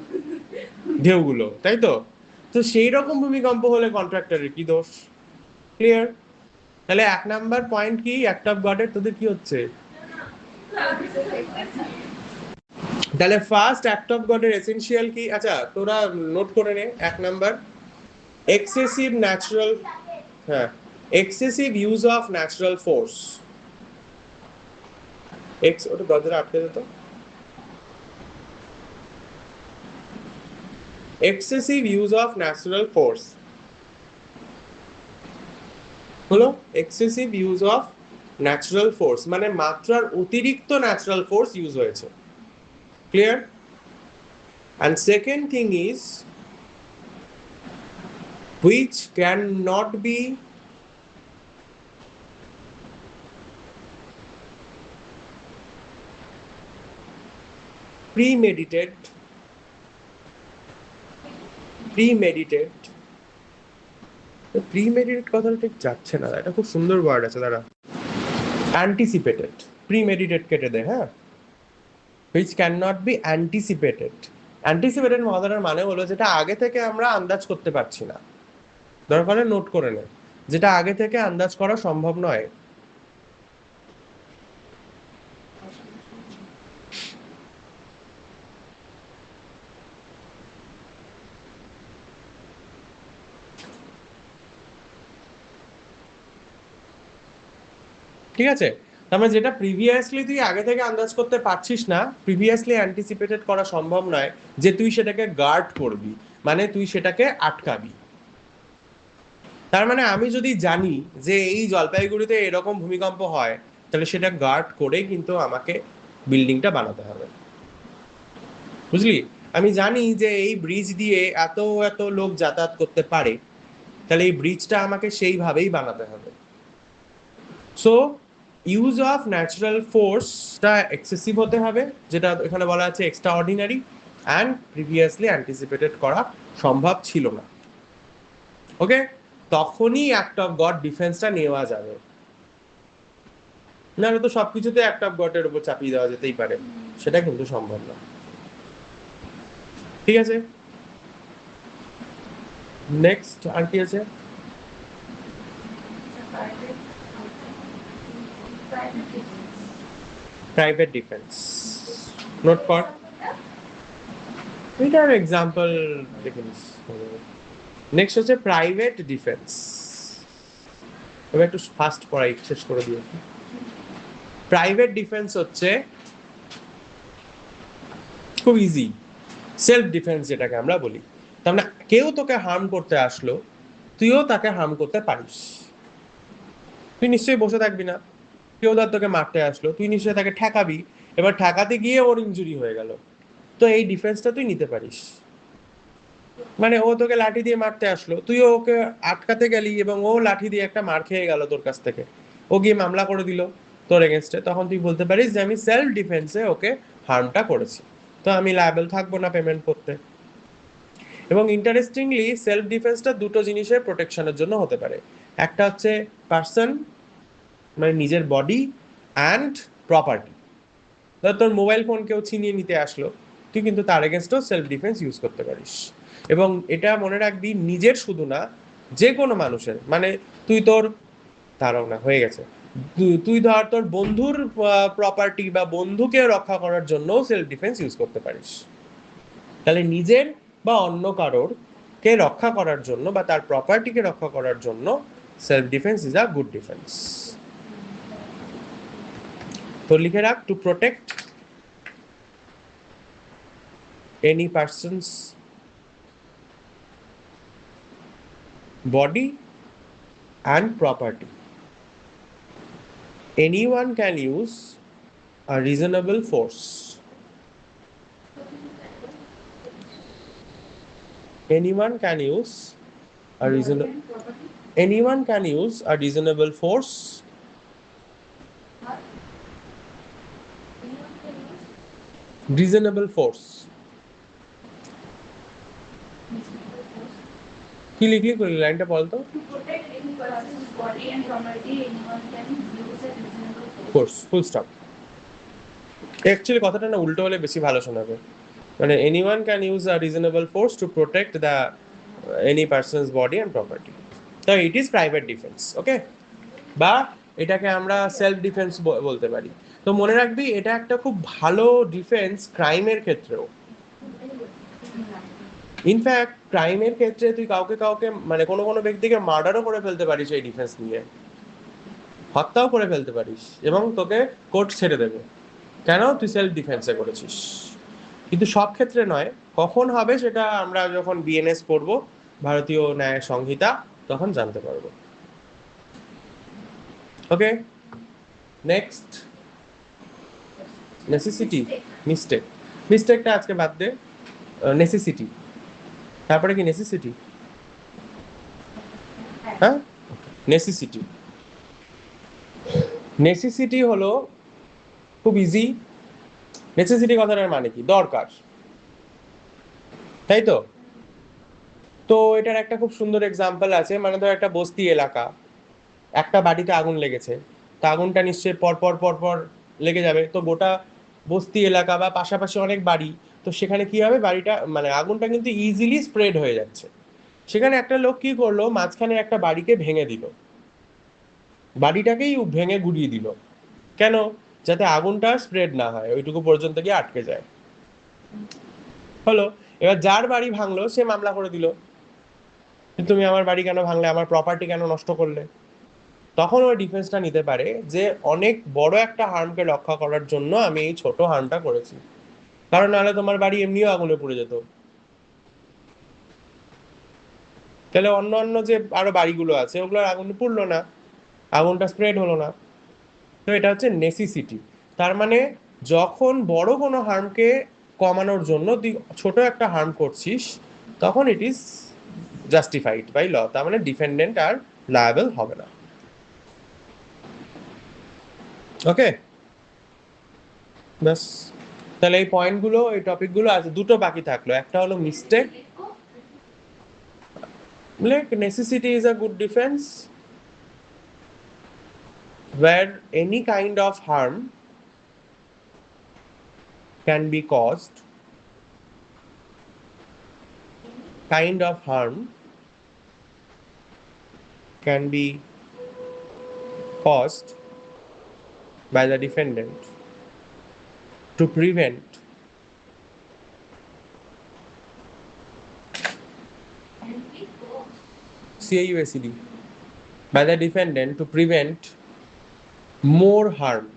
ঢেউগুলো, তাই তো? তো সেই রকম ভূমিকম্প হলে কন্ট্রাক্টরের কি দোষ? ক্লিয়ার? তাহলে 1 নাম্বার পয়েন্ট কি অ্যাক্ট অফ গডের তোদের কি হচ্ছে? তাহলে ফার্স্ট অ্যাক্ট অফ গডের এসেনশিয়াল কি? আচ্ছা তোরা নোট করে নে। 1 নাম্বার, এক্সেসিভ ন্যাচারাল, হ্যাঁ, excessive use of natural force. ওটা দরজাটা আটকে দিত। Excessive use of natural force হলো excessive use of natural force, মানে মাত্রার অতিরিক্ত ন্যাচারাল ফোর্স ইউজ হয়েছে। Clear? And second thing is which cannot be premeditated premeditated premeditate কথাটা ঠিক যাচ্ছে না, এটা খুব সুন্দর ওয়ার্ড আছে, দাঁড়া। অ্যান্টিসিপেটেড, প্রিমেডিটেট কেটে দে, হ্যাঁ। Which can not be anticipated. Anticipated কথাটার মানে হলো যেটা আগে থেকে আমরা আন্দাজ করতে পারছি না। দরকার হলে নোট করে নে, যেটা আগে থেকে আন্দাজ করা সম্ভব নয়। ঠিক আছে? তার মানে যেটা প্রিভিয়াসলি তুই আগে থেকে আন্দাজ করতে পারছিস না, প্রিভিয়াসলি অ্যান্টিসিপেটেড করা সম্ভব নয়, যে তুই সেটাকে গার্ড করবি, মানে তুই সেটাকে আটকাবি। তার মানে আমি যদি জানি যে এই জলপাইগুড়িতে এরকম ভূমিকম্প হয়, তাহলে সেটা গার্ড করে কিন্তু আমাকে বিল্ডিংটা বানাতে হবে। বুঝলি? আমি জানি যে এই ব্রিজ দিয়ে এত এত লোক যাতায়াত করতে পারে, তাহলে এই ব্রিজটা আমাকে সেইভাবেই বানাতে হবে। সো ইউজ অফ ন্যাচারাল ফোর্সটা এক্সেসিভ হতে হবে, যেটা এখানে বলা আছে extraordinary, and previously anticipated করা সম্ভব ছিল না। ওকে? তখনই অ্যাক্ট অফ গড ডিফেন্সটা নেওয়া যাবে, নাহলে তো সবকিছুতে অ্যাক্ট অফ গডের উপর চাপিয়ে দেওয়া যেতেই পারে, সেটা কিন্তু সম্ভব না। ঠিক আছে? নেক্সট আর কি আছে? প্রাইভেট ডিফেন্স, নোট কর। এটার এক্সাম্পল দেখে নিস। নেক্সট হচ্ছে প্রাইভেট ডিফেন্স। এবার একটু ফাস্ট পড়াই, শেষ করে দিও। প্রাইভেট ডিফেন্স হচ্ছে খুব ইজি, সেলফ ডিফেন্স যেটাকে আমরা বলি। তার মানে কেউ তোকে হার্ম করতে আসলো, তুইও তাকে হার্ম করতে পারিস। তুই নিশ্চয়ই বসে থাকবি না। কেউ ধর তোকে মারতে আসলো, তুই নিশ্চয়ই তাকে ঠেকাবি। এবার ঠেকাতে গিয়ে ওর ইনজুরি হয়ে গেল, তো এই ডিফেন্সটা তুই নিতে পারিস। মানে ও তোকে লাঠি দিয়ে মারতে আসলো, তুইও ওকে আটকাতে গেলি এবং ও লাঠি দিয়ে একটা মার খেয়ে গেল তোর কাছ থেকে, ও গিয়ে মামলা করে দিল তোর এগেনস্টে, তখন তুই বলতে পারিস যে আমি সেলফ ডিফেন্সে ওকে হার্মটা করেছি, তো আমি লায়াবল থাকবো না পেমেন্ট করতে। এবং ইন্টারেস্টিংলি সেলফ ডিফেন্সটা দুটো জিনিসের প্রোটেকশনের জন্য হতে পারে। একটা হচ্ছে পার্সন, মানে নিজের বডি, অ্যান্ড প্রপার্টি। ধর তোর মোবাইল ফোন কেউ ছিনিয়ে নিতে আসলো, তুই কিন্তু তার এগেনস্টও সেলফ ডিফেন্স ইউজ করতে পারিস। এবং এটা মনে রাখবি, নিজের শুধু না, যে কোনো মানুষের, মানে তুই তোর, তারাও না হয়ে গেছে, তুই ধর তোর বন্ধুর প্রপার্টি বা বন্ধুকে রক্ষা করার জন্য সেলফ ডিফেন্স ইউজ করতে পারিস। তাহলে নিজের বা অন্য কারোর কে রক্ষা করার জন্য বা তার প্রপার্টিকে রক্ষা করার জন্য self defence is a good defence. তো লিখে রাখ, to protect any persons body and property, anyone can use a reasonable force anyone can use a reasonable force কি লিখলি লাইনটা বলতো ফোর্স ফুল স্টপ অ্যাকচুয়ালি কথাটা না উল্টো হলে বেশি ভালো শোনাবে মানে anyone can use a reasonable force to protect the any persons body and property তো it is private defence okay বা এটাকে আমরা সেলফ ডিফেন্স বলতে পারি তো মনে রাখবি এটা একটা খুব ভালো ডিফেন্স ক্রাইমের ক্ষেত্রেও ইনফ্যাক্ট ক্রাইমের ক্ষেত্রে তুই কাউকে মানে কোনো ব্যক্তিকে মার্ডারও করে ফেলতে পারিস এই ডিফেন্স নিয়ে হত্যাও করে ফেলতে পারিস এবং তোকে কোর্ট ছেড়ে দেবে কেন তুই সেলফ ডিফেন্সে করেছিস কিন্তু সব ক্ষেত্রে নয় কখন হবে সেটা আমরা যখন বিএনএস পড়বো ভারতীয় ন্যায় সংহিতা তখন জানতে পারবো ওকে নেক্সট নেসেসিটি মিস্টেকটা আজকে বাদ দে নেসেসিটি তারপরে কি নেসেসিটি হ্যাঁ নেসেসিটি হলো খুব ইজি নেসেসিটি কথাটার মানে কি দরকার তাই তো তো এটার একটা খুব সুন্দর এক্সাম্পল আছে মানে ধর একটা বস্তি এলাকা একটা বাড়িতে আগুন লেগেছে তো আগুনটা নিশ্চয়ই পরপর লেগে যাবে তো গোটা বস্তি এলাকা বা পাশাপাশি অনেক বাড়ি তো সেখানে কি হবে বাড়িটা মানে আগুনটা কিন্তু ইজিলি স্প্রেড হয়ে যাচ্ছে সেখানে একটা লোক কি করলো মাঝখানে একটা বাড়িকে ভেঙে দিল বাড়িটাকেই ভেঙে গুড়িয়ে দিল কেন যাতে আগুনটা স্প্রেড না হয় ওইটুকু পর্যন্ত গিয়ে আটকে যায় হলো এবার যার বাড়ি ভাঙলো সে মামলা করে দিল তুমি আমার বাড়ি কেন ভাঙলে আমার প্রপার্টি কেন নষ্ট করলে তখন ওই ডিফেন্সটা নিতে পারে যে অনেক বড় একটা হার্মকে রক্ষা করার জন্য আমি এই ছোট হার্মটা করেছি কারণ নাহলে তোমার বাড়ি এমনিও আগুনে পুড়ে যেত তাহলে অন্য যে আরো বাড়িগুলো আছে ওগুলোর আগুনে পুড়লো না আগুনটা স্প্রেড হলো না তো এটা হচ্ছে নেসেসিটি তার মানে যখন বড় কোনো হার্মকে কমানোর জন্য তুই ছোট একটা হার্ম করছিস তখন it is justified by law তার মানে ডিফেন্ডেন্ট আর লায়াবল হবে না ওকে ব্যাস তাহলে এই পয়েন্টগুলো এই টপিকগুলো আছে দুটো বাকি থাকলো একটা হলো mistake like necessity is a good defense where any kind of harm can be caused by the defendant to prevent CAUSED by the defendant to prevent more harm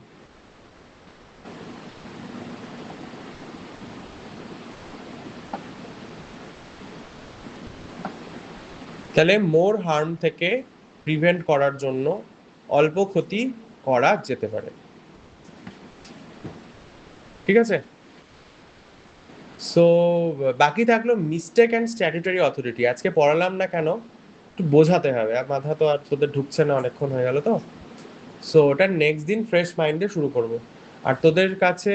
তাহলে মোর হার্ম থেকে প্রিভেন্ট করার জন্য অল্প ক্ষতি করা যেতে পারে ঠিক আছে সো বাকি থাকলো মিস্টেক অ্যান্ড স্ট্যাটুটরি অথরিটি আজকে পড়ালাম না কেন একটু বোঝাতে হবে আর মাথা তো আর তোদের ঢুকছে না অনেকক্ষণ হয়ে গেল তো সো ওটা নেক্সট দিন ফ্রেশ মাইন্ডে শুরু করব আর তোদের কাছে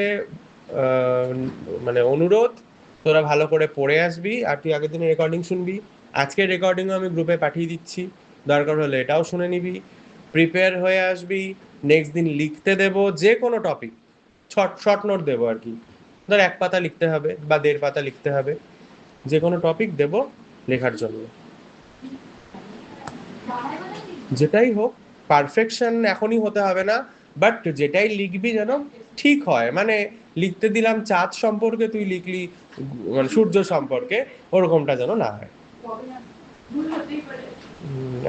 মানে অনুরোধ তোরা ভালো করে পড়ে আসবি আর তুই আগের দিনে রেকর্ডিং শুনবি আজকের রেকর্ডিংও আমি গ্রুপে পাঠিয়ে দিচ্ছি দরকার হলে এটাও শুনে নিবি প্রিপেয়ার হয়ে আসবি নেক্সট দিন লিখতে দেব যে কোনো টপিক শর্ট নোট দেবো আর কি ধর 1 পাতা লিখতে হবে বা 1.5 পাতা লিখতে হবে যে কোনো টপিক দেব লেখার জন্য যেটাই হোক পারফেকশন এখনই হতে হবে না বাট যেটাই লিখবি যেন ঠিক হয় মানে লিখতে দিলাম চাঁদ সম্পর্কে তুই লিখলি মানে সূর্য সম্পর্কে ওরকমটা যেন না হয়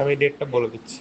আমি ডেটটা বলে দিচ্ছি